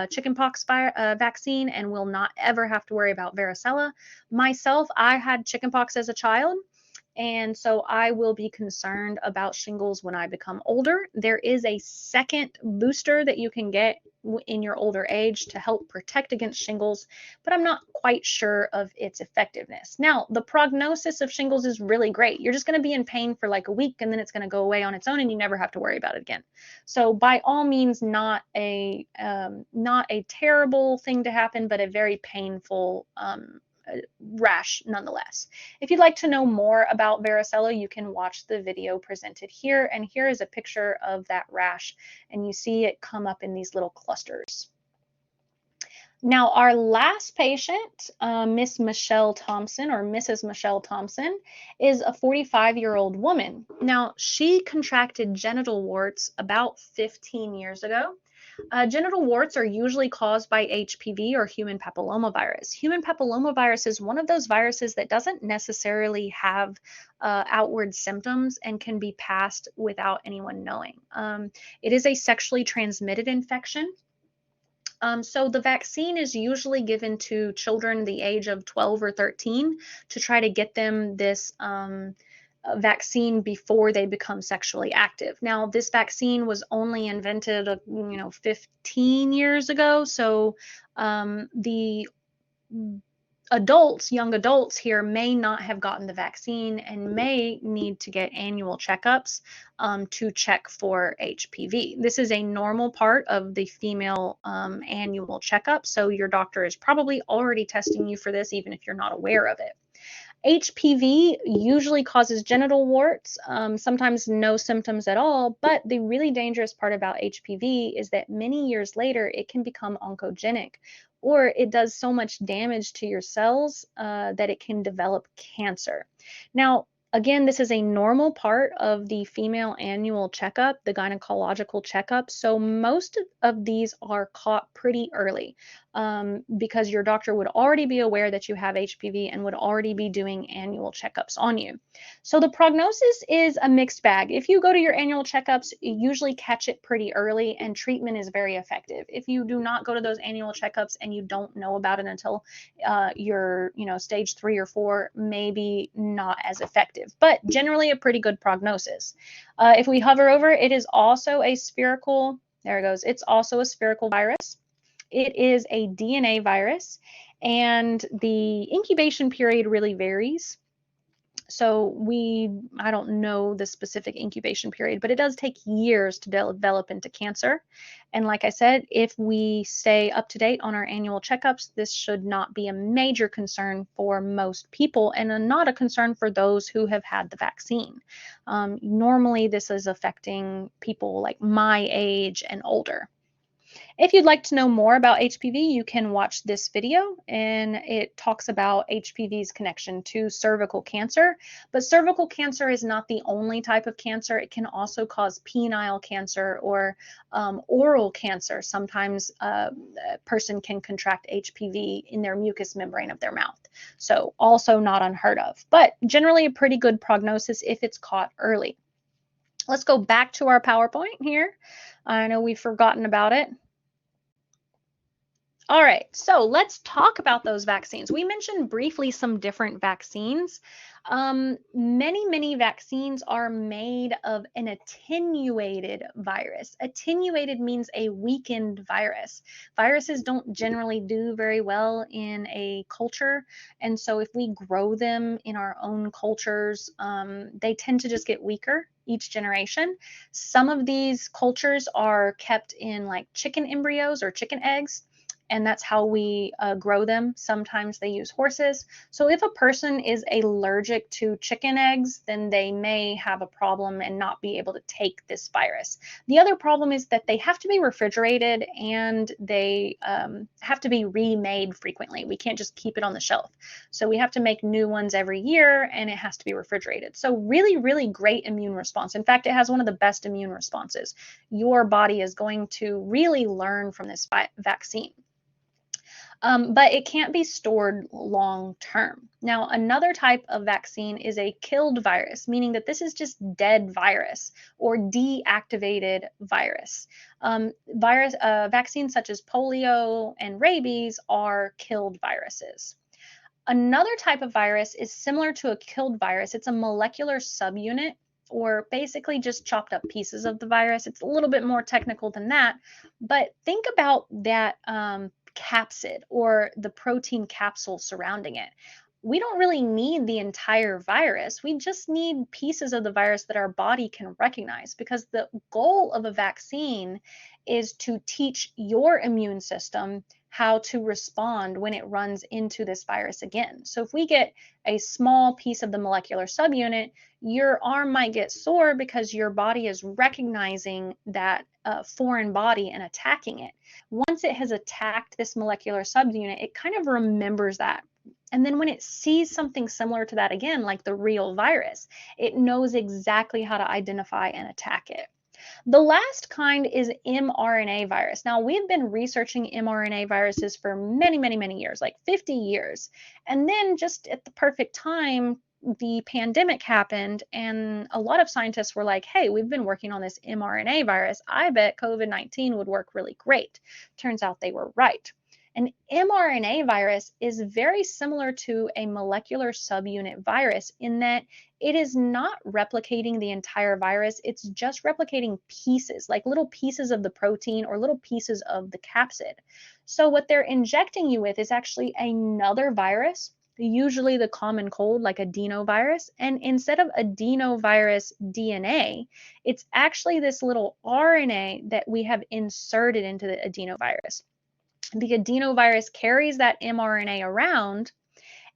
chickenpox vaccine and will not ever have to worry about varicella. Myself, I had chickenpox as a child, and so I will be concerned about shingles when I become older. There is a second booster that you can get in your older age to help protect against shingles, but I'm not quite sure of its effectiveness. Now, the prognosis of shingles is really great. You're just going to be in pain for like a week and then it's going to go away on its own and you never have to worry about it again. So by all means, not a terrible thing to happen, but a very painful rash nonetheless. If you'd like to know more about varicella, you can watch the video presented here. And here is a picture of that rash, and you see it come up in these little clusters. Now, our last patient, Miss Michelle Thompson, or Mrs. Michelle Thompson, is a 45-year-old woman. Now, she contracted genital warts about 15 years ago. Genital warts are usually caused by HPV, or human papillomavirus. Human papillomavirus is one of those viruses that doesn't necessarily have outward symptoms and can be passed without anyone knowing. It is a sexually transmitted infection. So the vaccine is usually given to children the age of 12 or 13 to try to get them this vaccine before they become sexually active. Now, this vaccine was only invented, 15 years ago. So the young adults here may not have gotten the vaccine and may need to get annual checkups to check for HPV. This is a normal part of the female annual checkup, so your doctor is probably already testing you for this, even if you're not aware of it. HPV usually causes genital warts, sometimes no symptoms at all, but the really dangerous part about HPV is that many years later it can become oncogenic, or it does so much damage to your cells that it can develop cancer. Now, again, this is a normal part of the female annual checkup, the gynecological checkup, so most of these are caught pretty early because your doctor would already be aware that you have HPV and would already be doing annual checkups on you. So the prognosis is a mixed bag. If you go to your annual checkups, you usually catch it pretty early and treatment is very effective. If you do not go to those annual checkups and you don't know about it until you're, stage 3 or 4, maybe not as effective, but generally a pretty good prognosis. If we hover over, it is also a spherical, there it goes, it's also a spherical virus. It is a DNA virus, and the incubation period really varies. So I don't know the specific incubation period, but it does take years to develop into cancer. And like I said, if we stay up to date on our annual checkups, this should not be a major concern for most people and not a concern for those who have had the vaccine. Normally, this is affecting people like my age and older. If you'd like to know more about HPV, you can watch this video, and it talks about HPV's connection to cervical cancer. But cervical cancer is not the only type of cancer. It can also cause penile cancer or oral cancer. Sometimes a person can contract HPV in their mucous membrane of their mouth. So also not unheard of, but generally a pretty good prognosis if it's caught early. Let's go back to our PowerPoint here. I know we've forgotten about it. All right, so let's talk about those vaccines. We mentioned briefly some different vaccines. Many vaccines are made of an attenuated virus. Attenuated means a weakened virus. Viruses don't generally do very well in a culture, and so if we grow them in our own cultures, they tend to just get weaker each generation. Some of these cultures are kept in like chicken embryos or chicken eggs, and that's how we grow them. Sometimes they use horses. So if a person is allergic to chicken eggs, then they may have a problem and not be able to take this virus. The other problem is that they have to be refrigerated and they have to be remade frequently. We can't just keep it on the shelf. So we have to make new ones every year, and it has to be refrigerated. So really great immune response. In fact, it has one of the best immune responses. Your body is going to really learn from this vaccine. But it can't be stored long term. Now, another type of vaccine is a killed virus, meaning that this is just dead virus or deactivated virus. Vaccines such as polio and rabies are killed viruses. Another type of virus is similar to a killed virus. It's a molecular subunit, or basically just chopped up pieces of the virus. It's a little bit more technical than that, but think about that capsid or the protein capsule surrounding it. We don't really need the entire virus. We just need pieces of the virus that our body can recognize, because the goal of a vaccine is to teach your immune system how to respond when it runs into this virus again. So if we get a small piece of the molecular subunit, your arm might get sore because your body is recognizing that foreign body and attacking it. Once it has attacked this molecular subunit, it kind of remembers that. And then when it sees something similar to that again, like the real virus, it knows exactly how to identify and attack it. The last kind is mRNA virus. Now, we've been researching mRNA viruses for many years, like 50 years. And then just at the perfect time, the pandemic happened and a lot of scientists were like, hey, we've been working on this mRNA virus. I bet COVID-19 would work really great. Turns out they were right. An mRNA virus is very similar to a molecular subunit virus in that it is not replicating the entire virus. It's just replicating pieces, like little pieces of the protein or little pieces of the capsid. So what they're injecting you with is actually another virus, usually the common cold, like adenovirus. And instead of adenovirus DNA, it's actually this little RNA that we have inserted into the adenovirus. The adenovirus carries that mRNA around,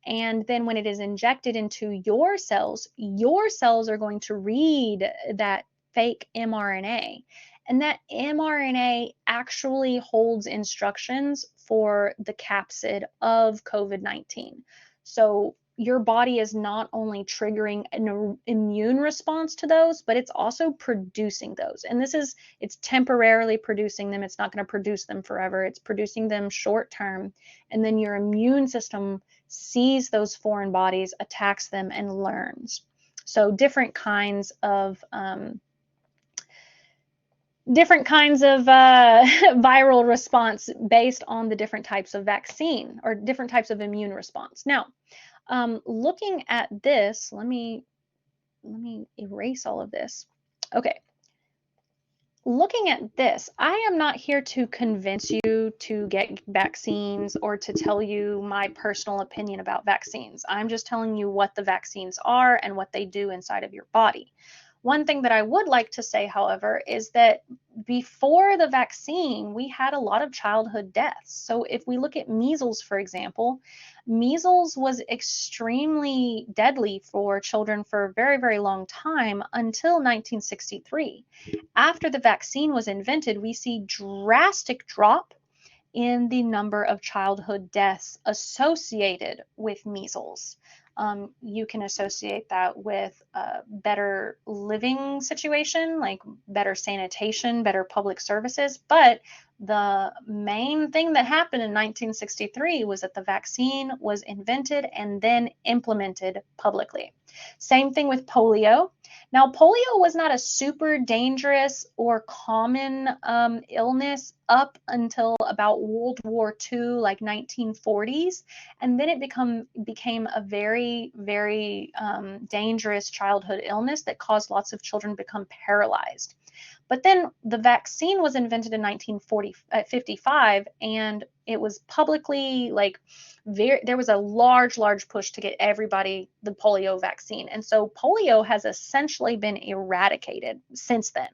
and then when it is injected into your cells are going to read that fake mRNA. And that mRNA actually holds instructions for the capsid of COVID-19. So your body is not only triggering an immune response to those, but it's also producing those. And it's temporarily producing them. It's not going to produce them forever. It's producing them short term. And then your immune system sees those foreign bodies, attacks them, and learns. So different kinds of viral response based on the different types of vaccine or different types of immune response. Now, looking at this, let me erase all of this. Okay. Looking at this, I am not here to convince you to get vaccines or to tell you my personal opinion about vaccines. I'm just telling you what the vaccines are and what they do inside of your body. One thing that I would like to say, however, is that before the vaccine, we had a lot of childhood deaths. So if we look at measles, for example, measles was extremely deadly for children for a very, very long time until 1963. After the vaccine was invented, we see drastic drop in the number of childhood deaths associated with measles. You can associate that with a better living situation, like better sanitation, better public services. But the main thing that happened in 1963 was that the vaccine was invented and then implemented publicly. Same thing with polio. Now, polio was not a super dangerous or common illness up until about World War II, like 1940s, and then it became a very, very dangerous childhood illness that caused lots of children to become paralyzed. But then the vaccine was invented in 1955, and it was publicly there was a large push to get everybody the polio vaccine. And so polio has essentially been eradicated since then.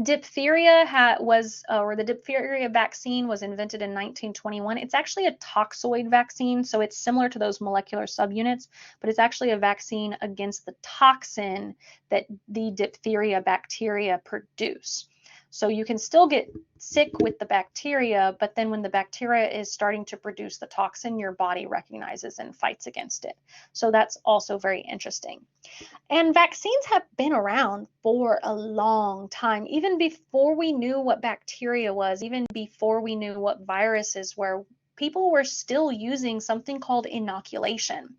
Diphtheria or the diphtheria vaccine was invented in 1921. It's actually a toxoid vaccine, so it's similar to those molecular subunits, but it's actually a vaccine against the toxin that the diphtheria bacteria produce. So you can still get sick with the bacteria, but then when the bacteria is starting to produce the toxin, your body recognizes and fights against it. So that's also very interesting. And vaccines have been around for a long time, even before we knew what bacteria was, even before we knew what viruses were. People were still using something called inoculation.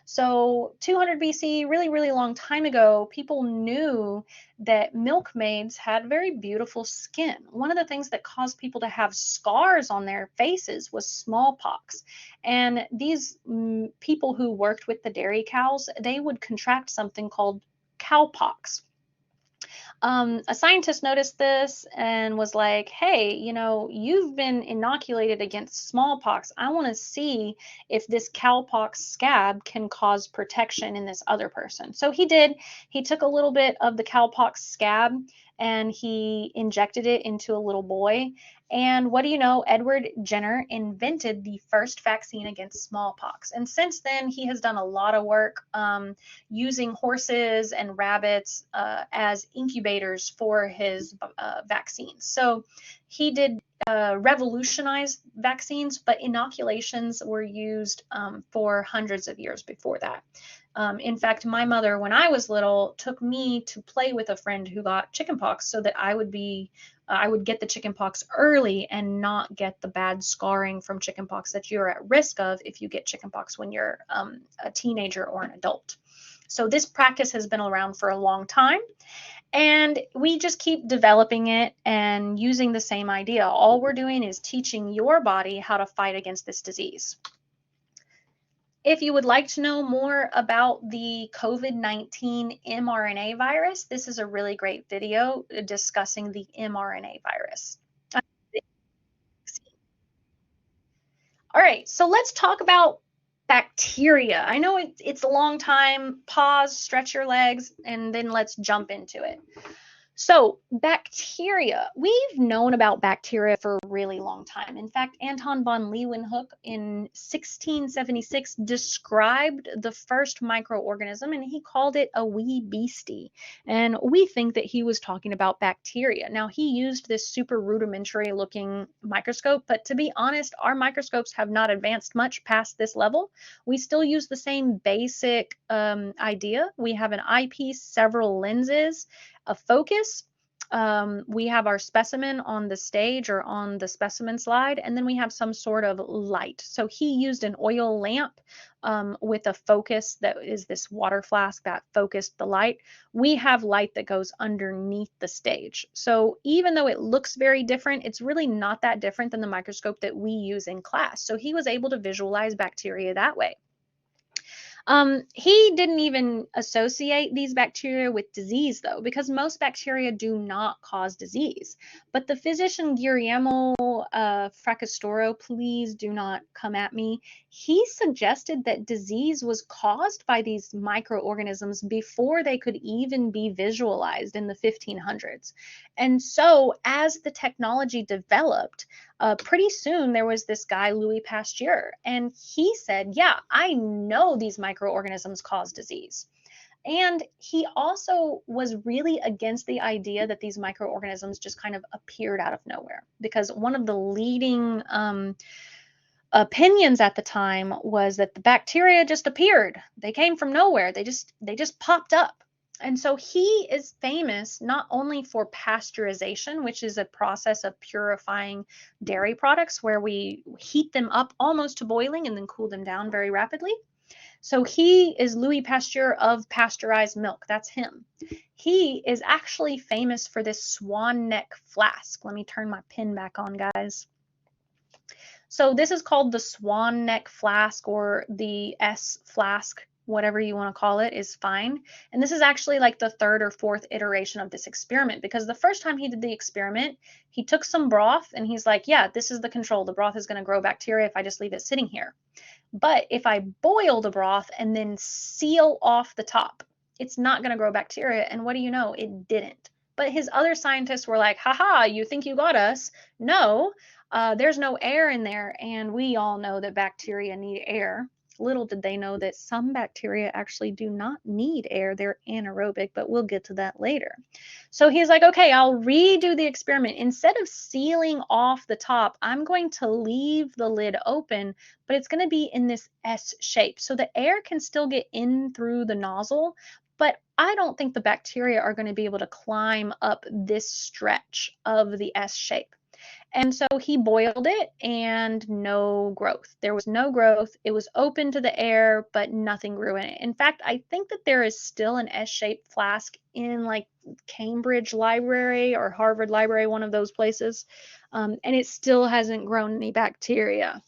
So 200 BC, really, really long time ago, people knew that milkmaids had very beautiful skin. One of the things that caused people to have scars on their faces was smallpox. And these people who worked with the dairy cows, they would contract something called cowpox. A scientist noticed this and was like, hey, you've been inoculated against smallpox. I want to see if this cowpox scab can cause protection in this other person. So he did. He took a little bit of the cowpox scab and he injected it into a little boy. And what do you know? Edward Jenner invented the first vaccine against smallpox. And since then, he has done a lot of work using horses and rabbits as incubators for his vaccines. So he did revolutionize vaccines, but inoculations were used for hundreds of years before that. In fact, my mother, when I was little, took me to play with a friend who got chickenpox so that I would be I would get the chickenpox early and not get the bad scarring from chickenpox that you're at risk of if you get chickenpox when you're a teenager or an adult. So this practice has been around for a long time, and we just keep developing it and using the same idea. All we're doing is teaching your body how to fight against this disease. If you would like to know more about the COVID-19 mRNA virus, this is a really great video discussing the mRNA virus. All right, so let's talk about bacteria. I know it's a long time. Pause, stretch your legs, and then let's jump into it. So, bacteria. We've known about bacteria for a really long time. In fact, Anton von Leeuwenhoek in 1676 described the first microorganism and he called it a wee beastie. And we think that he was talking about bacteria. Now, he used this super rudimentary looking microscope, but to be honest, our microscopes have not advanced much past this level. We still use the same basic idea. We have an eyepiece, several lenses, a focus. We have our specimen on the stage or on the specimen slide, and then we have some sort of light. So he used an oil lamp with a focus that is this water flask that focused the light. We have light that goes underneath the stage. So even though it looks very different, it's really not that different than the microscope that we use in class. So he was able to visualize bacteria that way. He didn't even associate these bacteria with disease, though, because most bacteria do not cause disease. But the physician Guillermo Fracastoro, please do not come at me, he suggested that disease was caused by these microorganisms before they could even be visualized in the 1500s. And so, as the technology developed, pretty soon there was this guy, Louis Pasteur, and he said, yeah, I know these microorganisms cause disease. And he also was really against the idea that these microorganisms just kind of appeared out of nowhere, because one of the leading opinions at the time was that the bacteria just appeared. They came from nowhere. They just popped up. And so he is famous not only for pasteurization, which is a process of purifying dairy products where we heat them up almost to boiling and then cool them down very rapidly. So he is Louis Pasteur of pasteurized milk. That's him. He is actually famous for this swan neck flask. Let me turn my pin back on, guys. So this is called the swan neck flask, or the S flask, whatever you want to call it is fine. And this is actually like the third or fourth iteration of this experiment, because the first time he did the experiment, he took some broth and he's like, yeah, this is the control. The broth is going to grow bacteria if I just leave it sitting here. But if I boil the broth and then seal off the top, it's not going to grow bacteria. And what do you know? It didn't. But his other scientists were like, haha, you think you got us? No, there's no air in there. And we all know that bacteria need air. Little did they know that some bacteria actually do not need air. They're anaerobic, but we'll get to that later. So he's like, okay, I'll redo the experiment. Instead of sealing off the top, I'm going to leave the lid open, but it's going to be in this S shape. So the air can still get in through the nozzle, but I don't think the bacteria are going to be able to climb up this stretch of the S shape. And so he boiled it and no growth. There was no growth. It was open to the air, but nothing grew in it. In fact, I think that there is still an S-shaped flask in like Cambridge Library or Harvard Library, one of those places, and it still hasn't grown any bacteria.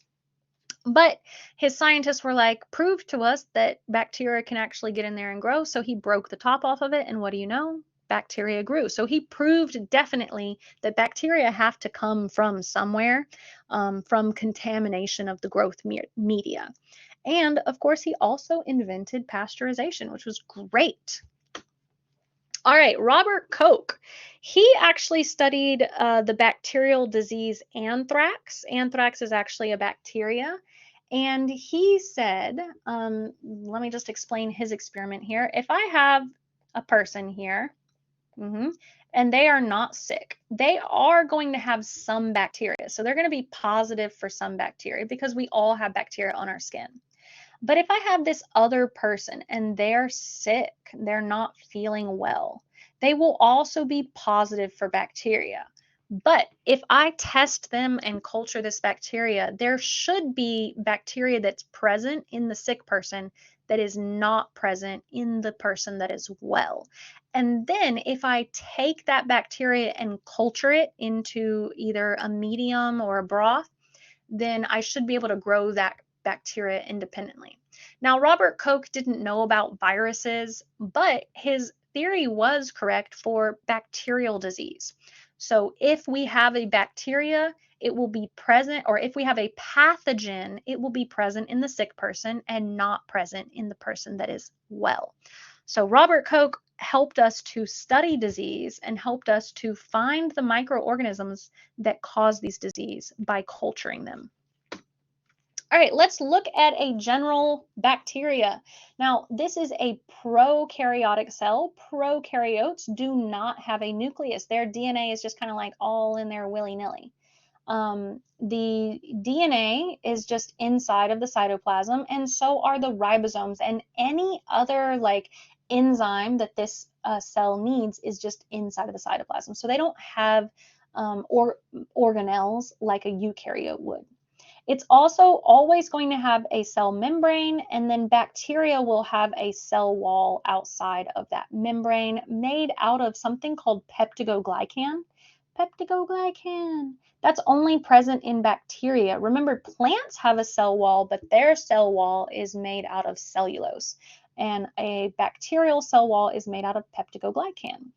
But his scientists were like, prove to us that bacteria can actually get in there and grow. So he broke the top off of it, and what do you know? Bacteria grew. So he proved definitely that bacteria have to come from somewhere, from contamination of the growth media. And of course, he also invented pasteurization, which was great. All right, Robert Koch. He actually studied the bacterial disease anthrax. Anthrax is actually a bacteria. And he said, let me just explain his experiment here. If I have a person here, and they are not sick, they are going to have some bacteria. So they're going to be positive for some bacteria because we all have bacteria on our skin. But if I have this other person and they're sick, they're not feeling well, they will also be positive for bacteria. But if I test them and culture this bacteria, there should be bacteria that's present in the sick person that is not present in the person that is well. And then if I take that bacteria and culture it into either a medium or a broth, then I should be able to grow that bacteria independently. Now, Robert Koch didn't know about viruses, but his theory was correct for bacterial disease. So if we have a bacteria, it will be present, or if we have a pathogen, it will be present in the sick person and not present in the person that is well. So Robert Koch helped us to study disease and helped us to find the microorganisms that cause these disease by culturing them. All right, let's look at a general bacteria. Now, this is a prokaryotic cell. Prokaryotes do not have a nucleus. Their DNA is just kind of like all in there willy-nilly. The DNA is just inside of the cytoplasm, and so are the ribosomes, and any other like enzyme that this cell needs is just inside of the cytoplasm. So they don't have organelles like a eukaryote would. It's also always going to have a cell membrane, and then bacteria will have a cell wall outside of that membrane made out of something called peptidoglycan. Peptidoglycan. That's only present in bacteria. Remember, plants have a cell wall, but their cell wall is made out of cellulose, and a bacterial cell wall is made out of peptidoglycan.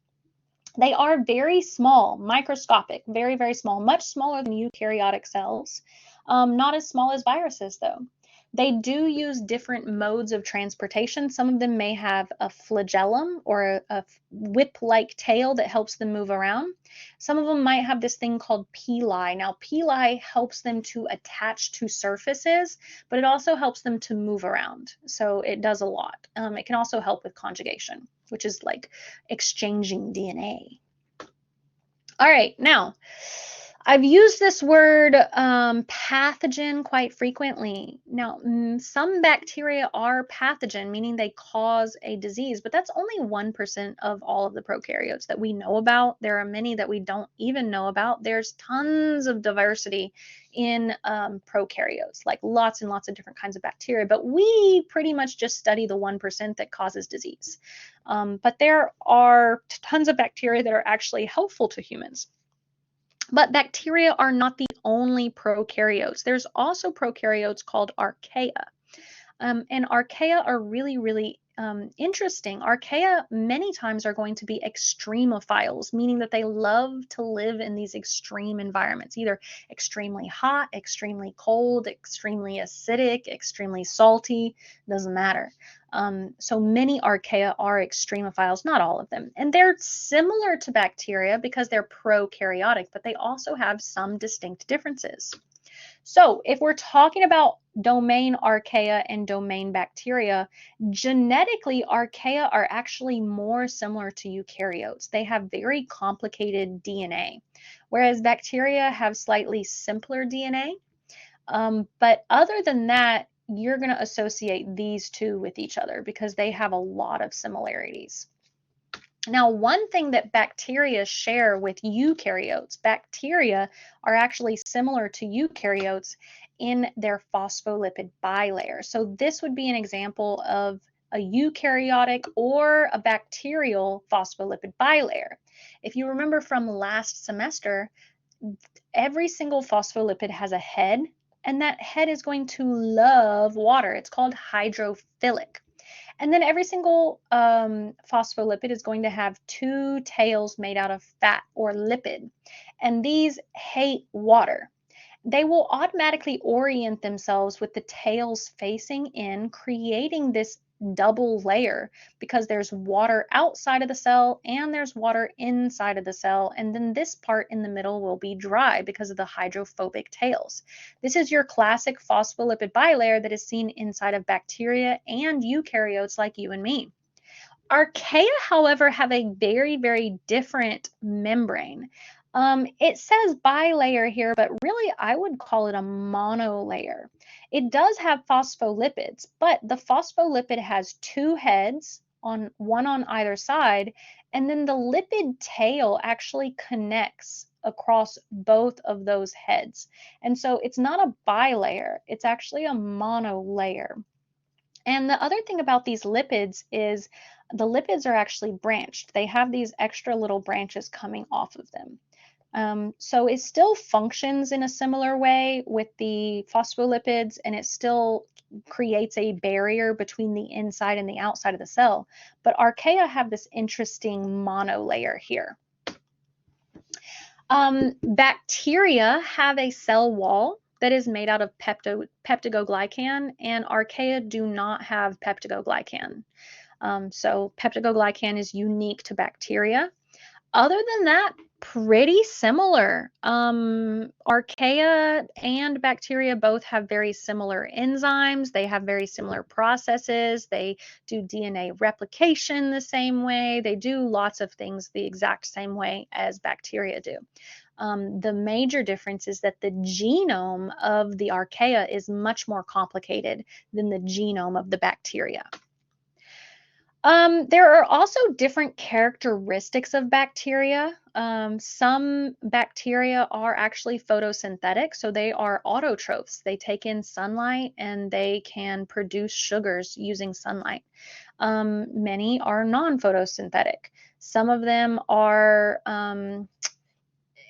They are very small, microscopic, very, very small, much smaller than eukaryotic cells. Not as small as viruses, though. They do use different modes of transportation. Some of them may have a flagellum or a whip-like tail that helps them move around. Some of them might have this thing called pili. Now, pili helps them to attach to surfaces, but it also helps them to move around. So it does a lot. It can also help with conjugation, which is like exchanging DNA. All right, now I've used this word pathogen quite frequently. Now, some bacteria are pathogen, meaning they cause a disease, but that's only 1% of all of the prokaryotes that we know about. There are many that we don't even know about. There's tons of diversity in prokaryotes, like lots and lots of different kinds of bacteria, but we pretty much just study the 1% that causes disease. But there are tons of bacteria that are actually helpful to humans. But bacteria are not the only prokaryotes. There's also prokaryotes called archaea. And archaea are really, really interesting. Archaea many times are going to be extremophiles, meaning that they love to live in these extreme environments, either extremely hot, extremely cold, extremely acidic, extremely salty, doesn't matter. So many archaea are extremophiles, not all of them. And they're similar to bacteria because they're prokaryotic, but they also have some distinct differences. So if we're talking about domain archaea and domain bacteria, genetically archaea are actually more similar to eukaryotes. They have very complicated DNA, whereas bacteria have slightly simpler DNA. But other than that, you're going to associate these two with each other because they have a lot of similarities. Now, one thing that bacteria share with eukaryotes, bacteria are actually similar to eukaryotes in their phospholipid bilayer. So this would be an example of a eukaryotic or a bacterial phospholipid bilayer. If you remember from last semester, every single phospholipid has a head, and that head is going to love water. It's called hydrophilic. And then every single phospholipid is going to have two tails made out of fat or lipid. And these hate water. They will automatically orient themselves with the tails facing in, creating this double layer because there's water outside of the cell and there's water inside of the cell. And then this part in the middle will be dry because of the hydrophobic tails. This is your classic phospholipid bilayer that is seen inside of bacteria and eukaryotes like you and me. Archaea, however, have a very, very different membrane. It says bilayer here, but really I would call it a monolayer. It does have phospholipids, but the phospholipid has two heads, one on either side, and then the lipid tail actually connects across both of those heads. And so it's not a bilayer, it's actually a monolayer. And the other thing about these lipids is the lipids are actually branched. They have these extra little branches coming off of them. So it still functions in a similar way with the phospholipids, and it still creates a barrier between the inside and the outside of the cell. But archaea have this interesting monolayer here. Bacteria have a cell wall that is made out of peptidoglycan, and archaea do not have peptidoglycan. So peptidoglycan is unique to bacteria. Other than that, pretty similar. Archaea and bacteria both have very similar enzymes. They have very similar processes. They do DNA replication the same way. They do lots of things the exact same way as bacteria do. The major difference is that the genome of the archaea is much more complicated than the genome of the bacteria. There are also different characteristics of bacteria. Some bacteria are actually photosynthetic, so they are autotrophs. They take in sunlight and they can produce sugars using sunlight. Many are non-photosynthetic. Some of them are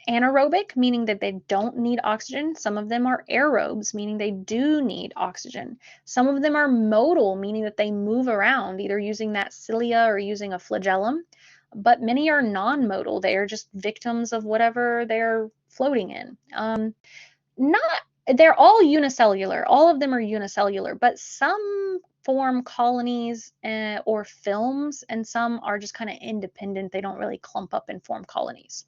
anaerobic, meaning that they don't need oxygen. Some of them are aerobes, meaning they do need oxygen. Some of them are modal, meaning that they move around, either using that cilia or using a flagellum. But many are non-modal. They are just victims of whatever they're floating in. They're all unicellular. All of them are unicellular, but some form colonies or films, and some are just kind of independent. They don't really clump up and form colonies.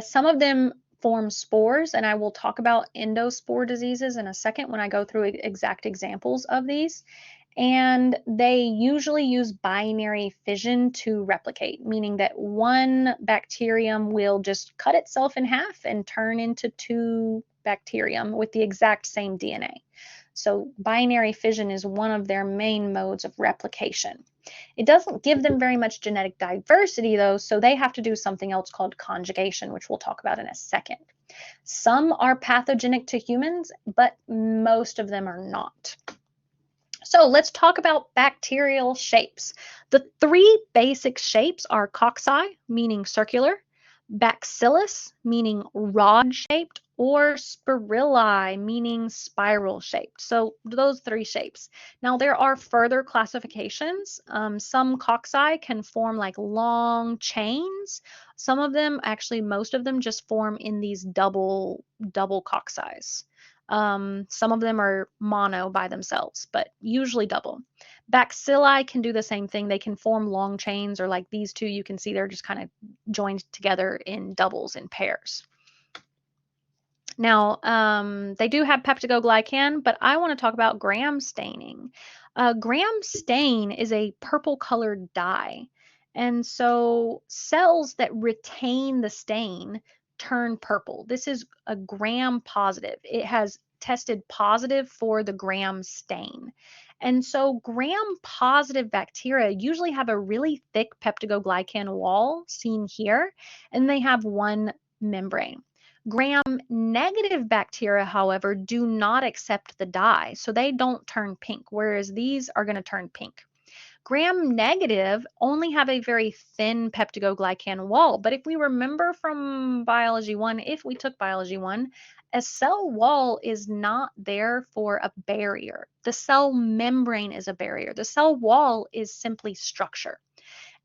Some of them form spores, and I will talk about endospore diseases in a second when I go through exact examples of these. And they usually use binary fission to replicate, meaning that one bacterium will just cut itself in half and turn into two bacterium with the exact same DNA. So binary fission is one of their main modes of replication. It doesn't give them very much genetic diversity, though, so they have to do something else called conjugation, which we'll talk about in a second. Some are pathogenic to humans, but most of them are not. So let's talk about bacterial shapes. The three basic shapes are cocci, meaning circular, bacillus, meaning rod-shaped, or spirilla, meaning spiral-shaped. So those three shapes. Now there are further classifications. Some cocci can form like long chains. Some of them, actually most of them, just form in these double coccis. Some of them are mono by themselves, but usually double. Bacilli can do the same thing. They can form long chains, or like these two, you can see they're just kind of joined together in doubles, in pairs. Now, they do have peptidoglycan, but I want to talk about gram staining. Gram stain is a purple colored dye. And so cells that retain the stain turn purple. This is a gram positive. It has tested positive for the gram stain. And so gram positive bacteria usually have a really thick peptidoglycan wall, seen here, and they have one membrane. Gram-negative bacteria, however, do not accept the dye, so they don't turn pink, whereas these are going to turn pink. Gram-negative only have a very thin peptidoglycan wall, but if we remember from Biology 1, if we took Biology 1, a cell wall is not there for a barrier. The cell membrane is a barrier. The cell wall is simply structure.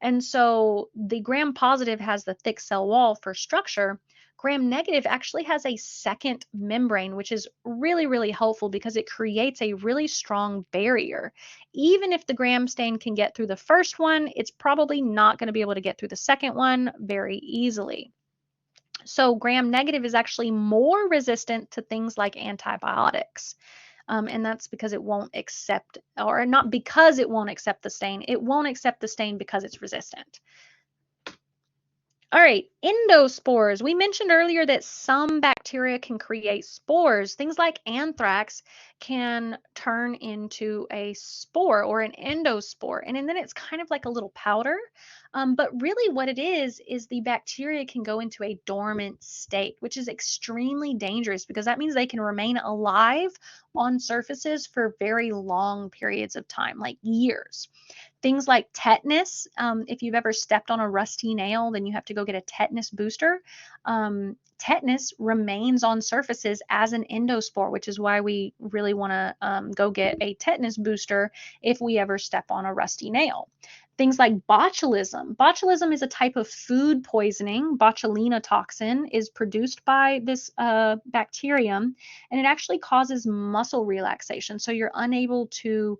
And so the gram-positive has the thick cell wall for structure. Gram-negative actually has a second membrane, which is really, really helpful because it creates a really strong barrier. Even if the gram stain can get through the first one, it's probably not going to be able to get through the second one very easily. So gram-negative is actually more resistant to things like antibiotics. And that's because it won't accept, or not because it won't accept the stain, it won't accept the stain because it's resistant. All right, endospores. We mentioned earlier that some bacteria can create spores. Things like anthrax can turn into a spore or an endospore, and then it's kind of like a little powder. But really what it is the bacteria can go into a dormant state, which is extremely dangerous because that means they can remain alive on surfaces for very long periods of time, like years. Things like tetanus, if you've ever stepped on a rusty nail, then you have to go get a tetanus booster. Tetanus remains on surfaces as an endospore, which is why we really want to go get a tetanus booster if we ever step on a rusty nail. Things like botulism. Botulism is a type of food poisoning. Botulina toxin is produced by this bacterium, and it actually causes muscle relaxation. So you're unable to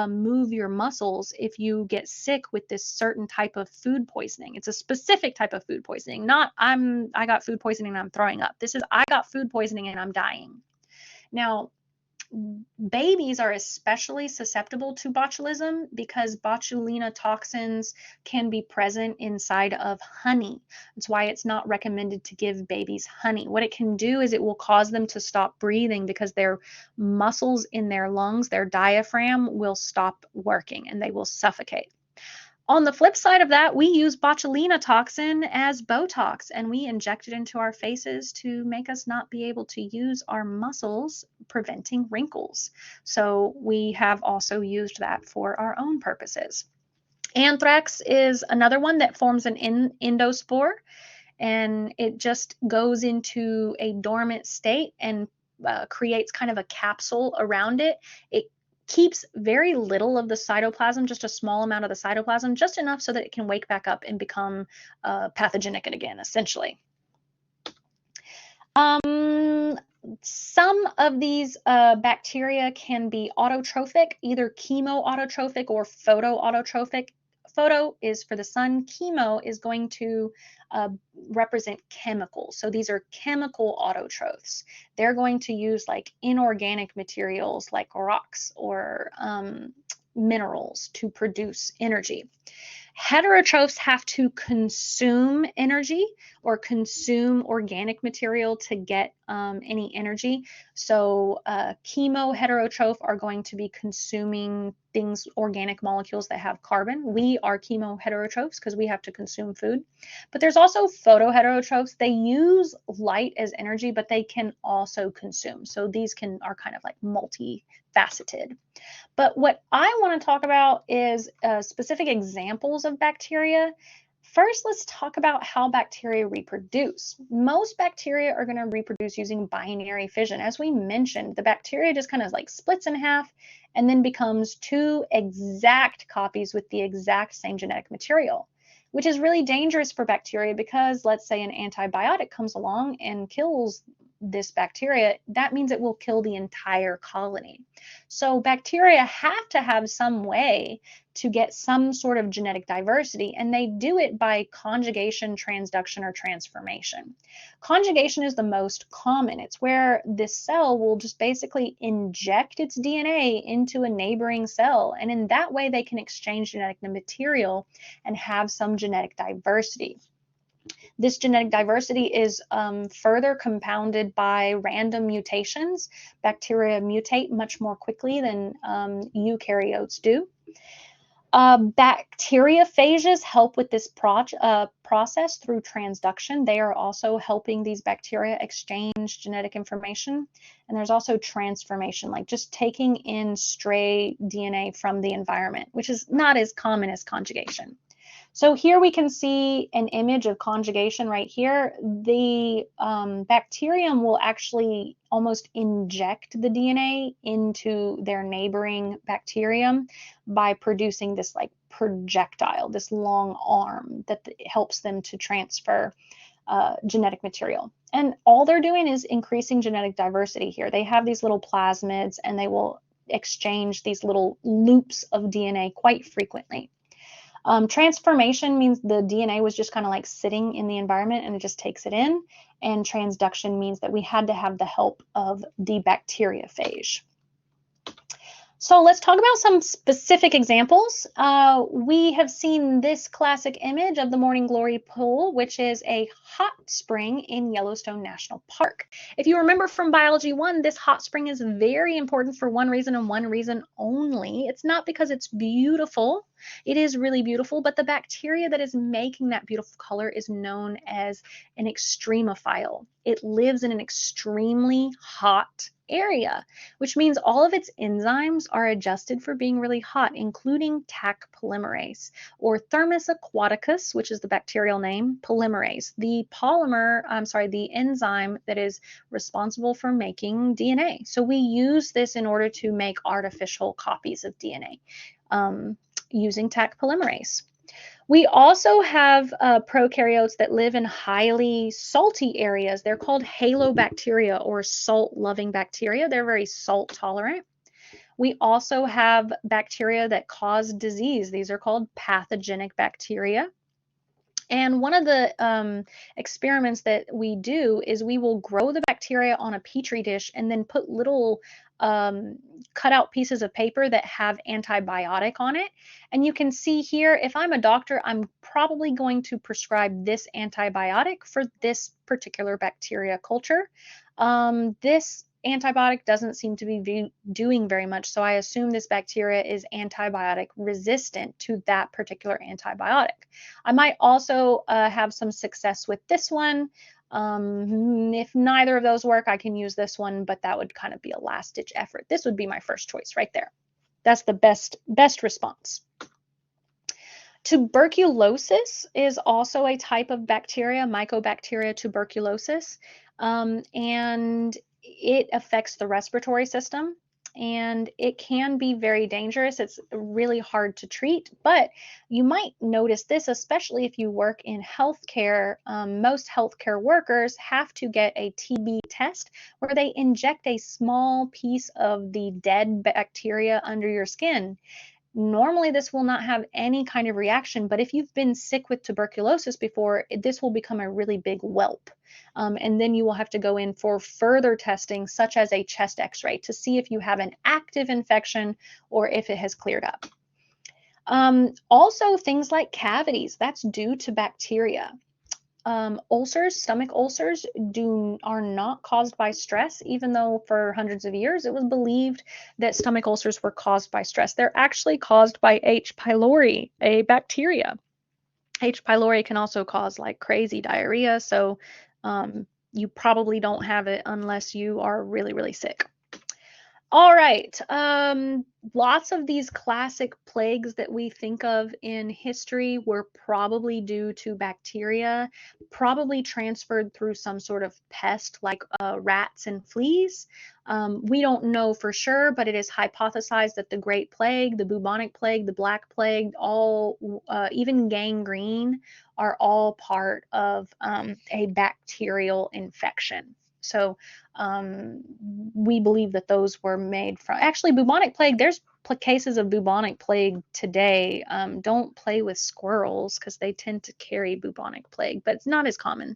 move your muscles if you get sick with this certain type of food poisoning. It's a specific type of food poisoning, not I got food poisoning and I'm throwing up. This is I got food poisoning and I'm dying. Now, babies are especially susceptible to botulism because botulina toxins can be present inside of honey. That's why it's not recommended to give babies honey. What it can do is it will cause them to stop breathing because their muscles in their lungs, their diaphragm, will stop working and they will suffocate. On the flip side of that, we use botulina toxin as Botox and we inject it into our faces to make us not be able to use our muscles, preventing wrinkles. So we have also used that for our own purposes. Anthrax is another one that forms an endospore and it just goes into a dormant state and creates kind of a capsule around it. It keeps very little of the cytoplasm, just a small amount of the cytoplasm, just enough so that it can wake back up and become pathogenic again, essentially. Some of these bacteria can be autotrophic, either chemoautotrophic or photoautotrophic. Photo is for the sun, chemo is going to represent chemicals. So these are chemical autotrophs. They're going to use like inorganic materials like rocks or minerals to produce energy. Heterotrophs have to consume energy or consume organic material to get any energy. So chemoheterotroph are going to be consuming things, organic molecules that have carbon. We are chemoheterotrophs because we have to consume food. But there's also photoheterotrophs. They use light as energy, but they can also consume. So these are kind of like multifaceted. But what I want to talk about is specific examples of bacteria. First, let's talk about how bacteria reproduce. Most bacteria are going to reproduce using binary fission. As we mentioned, the bacteria just kind of like splits in half and then becomes two exact copies with the exact same genetic material, which is really dangerous for bacteria because let's say an antibiotic comes along and kills this bacteria, that means it will kill the entire colony. So bacteria have to have some way to get some sort of genetic diversity, and they do it by conjugation, transduction, or transformation. Conjugation is the most common. It's where this cell will just basically inject its DNA into a neighboring cell, and in that way they can exchange genetic material and have some genetic diversity. This genetic diversity is further compounded by random mutations. Bacteria mutate much more quickly than eukaryotes do. Bacteriophages help with this process through transduction. They are also helping these bacteria exchange genetic information. And there's also transformation, like just taking in stray DNA from the environment, which is not as common as conjugation. So here we can see an image of conjugation right here. The bacterium will actually almost inject the DNA into their neighboring bacterium by producing this like projectile, this long arm that helps them to transfer genetic material. And all they're doing is increasing genetic diversity here. They have these little plasmids and they will exchange these little loops of DNA quite frequently. Transformation means the DNA was just kind of like sitting in the environment and it just takes it in. And transduction means that we had to have the help of the bacteriophage. So let's talk about some specific examples. We have seen this classic image of the Morning Glory Pool, which is a hot spring in Yellowstone National Park. If you remember from Biology 1, this hot spring is very important for one reason and one reason only. It's not because it's beautiful. It is really beautiful, but the bacteria that is making that beautiful color is known as an extremophile. It lives in an extremely hot area, which means all of its enzymes are adjusted for being really hot, including Taq polymerase or Thermus aquaticus, which is the bacterial name, polymerase, the enzyme that is responsible for making DNA. So we use this in order to make artificial copies of DNA using Taq polymerase. We also have prokaryotes that live in highly salty areas. They're called halobacteria or salt-loving bacteria. They're very salt tolerant. We also have bacteria that cause disease. These are called pathogenic bacteria. And one of the experiments that we do is we will grow the bacteria on a petri dish and then put little cut out pieces of paper that have antibiotic on it. And you can see here, if I'm a doctor, I'm probably going to prescribe this antibiotic for this particular bacteria culture. This antibiotic doesn't seem to be doing very much, so I assume this bacteria is antibiotic resistant to that particular antibiotic. I might also have some success with this one. If neither of those work, I can use this one, but that would kind of be a last-ditch effort. This would be my first choice right there. That's the best response. Tuberculosis is also a type of bacteria, Mycobacteria tuberculosis, and it affects the respiratory system, and it can be very dangerous. It's really hard to treat, but you might notice this, especially if you work in healthcare. Most healthcare workers have to get a TB test where they inject a small piece of the dead bacteria under your skin. Normally, this will not have any kind of reaction, but if you've been sick with tuberculosis before, this will become a really big whelp. And then you will have to go in for further testing, such as a chest x-ray, to see if you have an active infection or if it has cleared up. Also, things like cavities, that's due to bacteria. Ulcers, stomach ulcers, are not caused by stress, even though for hundreds of years it was believed that stomach ulcers were caused by stress. They're actually caused by H. pylori, a bacteria. H. pylori can also cause like crazy diarrhea, so you probably don't have it unless you are really, really sick. All right, lots of these classic plagues that we think of in history were probably due to bacteria, probably transferred through some sort of pest like rats and fleas. We don't know for sure, but it is hypothesized that the Great Plague, the bubonic plague, the Black Plague, even gangrene are all part of a bacterial infection. So we believe that those were made from, actually, bubonic plague, there's cases of bubonic plague today. Don't play with squirrels because they tend to carry bubonic plague, but it's not as common.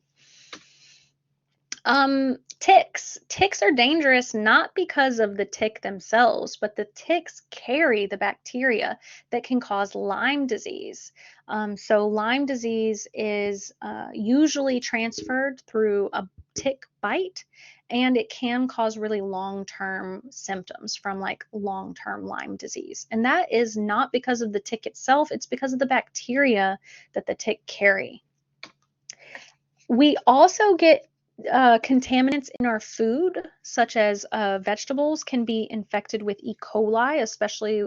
Ticks. Ticks are dangerous not because of the tick themselves, but the ticks carry the bacteria that can cause Lyme disease. So Lyme disease is usually transferred through a tick bite, and it can cause really long-term symptoms from like long-term Lyme disease. And that is not because of the tick itself, it's because of the bacteria that the tick carry. We also get contaminants in our food, such as vegetables, can be infected with E. coli, especially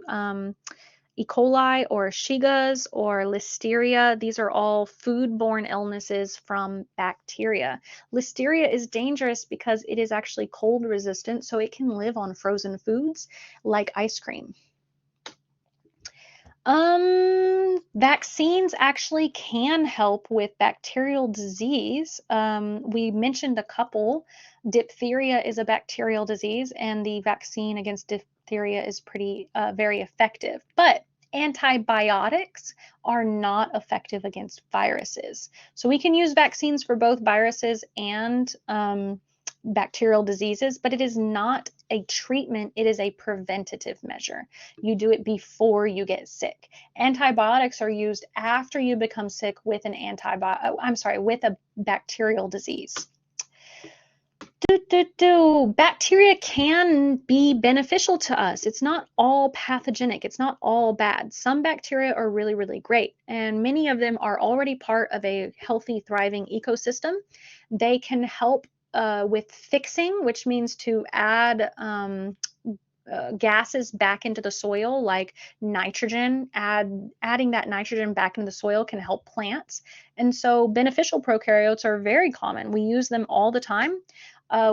E. coli or Shigas or Listeria. These are all foodborne illnesses from bacteria. Listeria is dangerous because it is actually cold resistant, so it can live on frozen foods like ice cream. Vaccines actually can help with bacterial disease. We mentioned a couple. Diphtheria is a bacterial disease, and the vaccine against diphtheria is very effective. But antibiotics are not effective against viruses. So we can use vaccines for both viruses and bacterial diseases, but it is not a treatment, it is a preventative measure. You do it before you get sick. Antibiotics are used after you become sick with with a bacterial disease. Bacteria can be beneficial to us. It's not all pathogenic. It's not all bad. Some bacteria are really, really great, and many of them are already part of a healthy, thriving ecosystem. They can help with fixing, which means to add gases back into the soil, like nitrogen. Adding that nitrogen back into the soil can help plants. And so beneficial prokaryotes are very common. We use them all the time.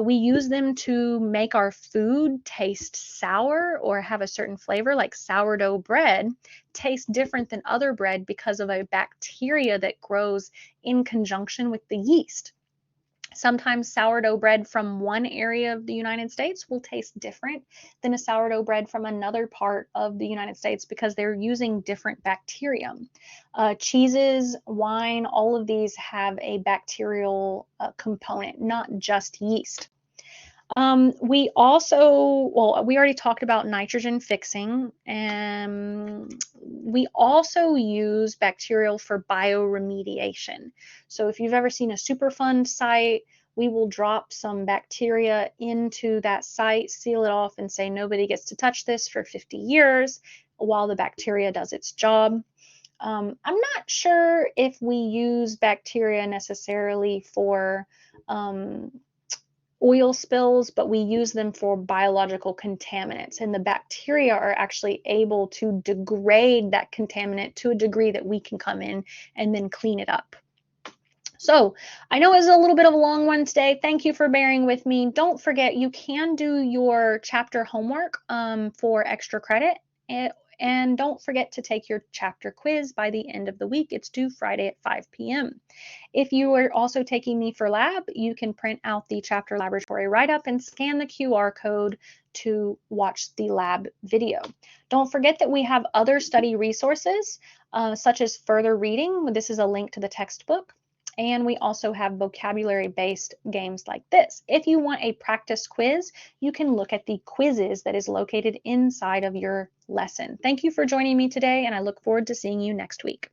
We use them to make our food taste sour or have a certain flavor, like sourdough bread tastes different than other bread because of a bacteria that grows in conjunction with the yeast. Sometimes sourdough bread from one area of the United States will taste different than a sourdough bread from another part of the United States because they're using different bacterium. Cheeses, wine, all of these have a bacterial component, not just yeast. We also, well, we already talked about nitrogen fixing, and we also use bacterial for bioremediation. So if you've ever seen a Superfund site, we will drop some bacteria into that site, seal it off, and say nobody gets to touch this for 50 years while the bacteria does its job. I'm not sure if we use bacteria necessarily for oil spills, but we use them for biological contaminants. And the bacteria are actually able to degrade that contaminant to a degree that we can come in and then clean it up. So I know it was a little bit of a long one today. Thank you for bearing with me. Don't forget, you can do your chapter homework for extra credit. And don't forget to take your chapter quiz by the end of the week. It's due Friday at 5 p.m. If you are also taking me for lab, you can print out the chapter laboratory write-up and scan the QR code to watch the lab video. Don't forget that we have other study resources, such as further reading. This is a link to the textbook. And we also have vocabulary-based games like this. If you want a practice quiz, you can look at the quizzes that is located inside of your lesson. Thank you for joining me today, and I look forward to seeing you next week.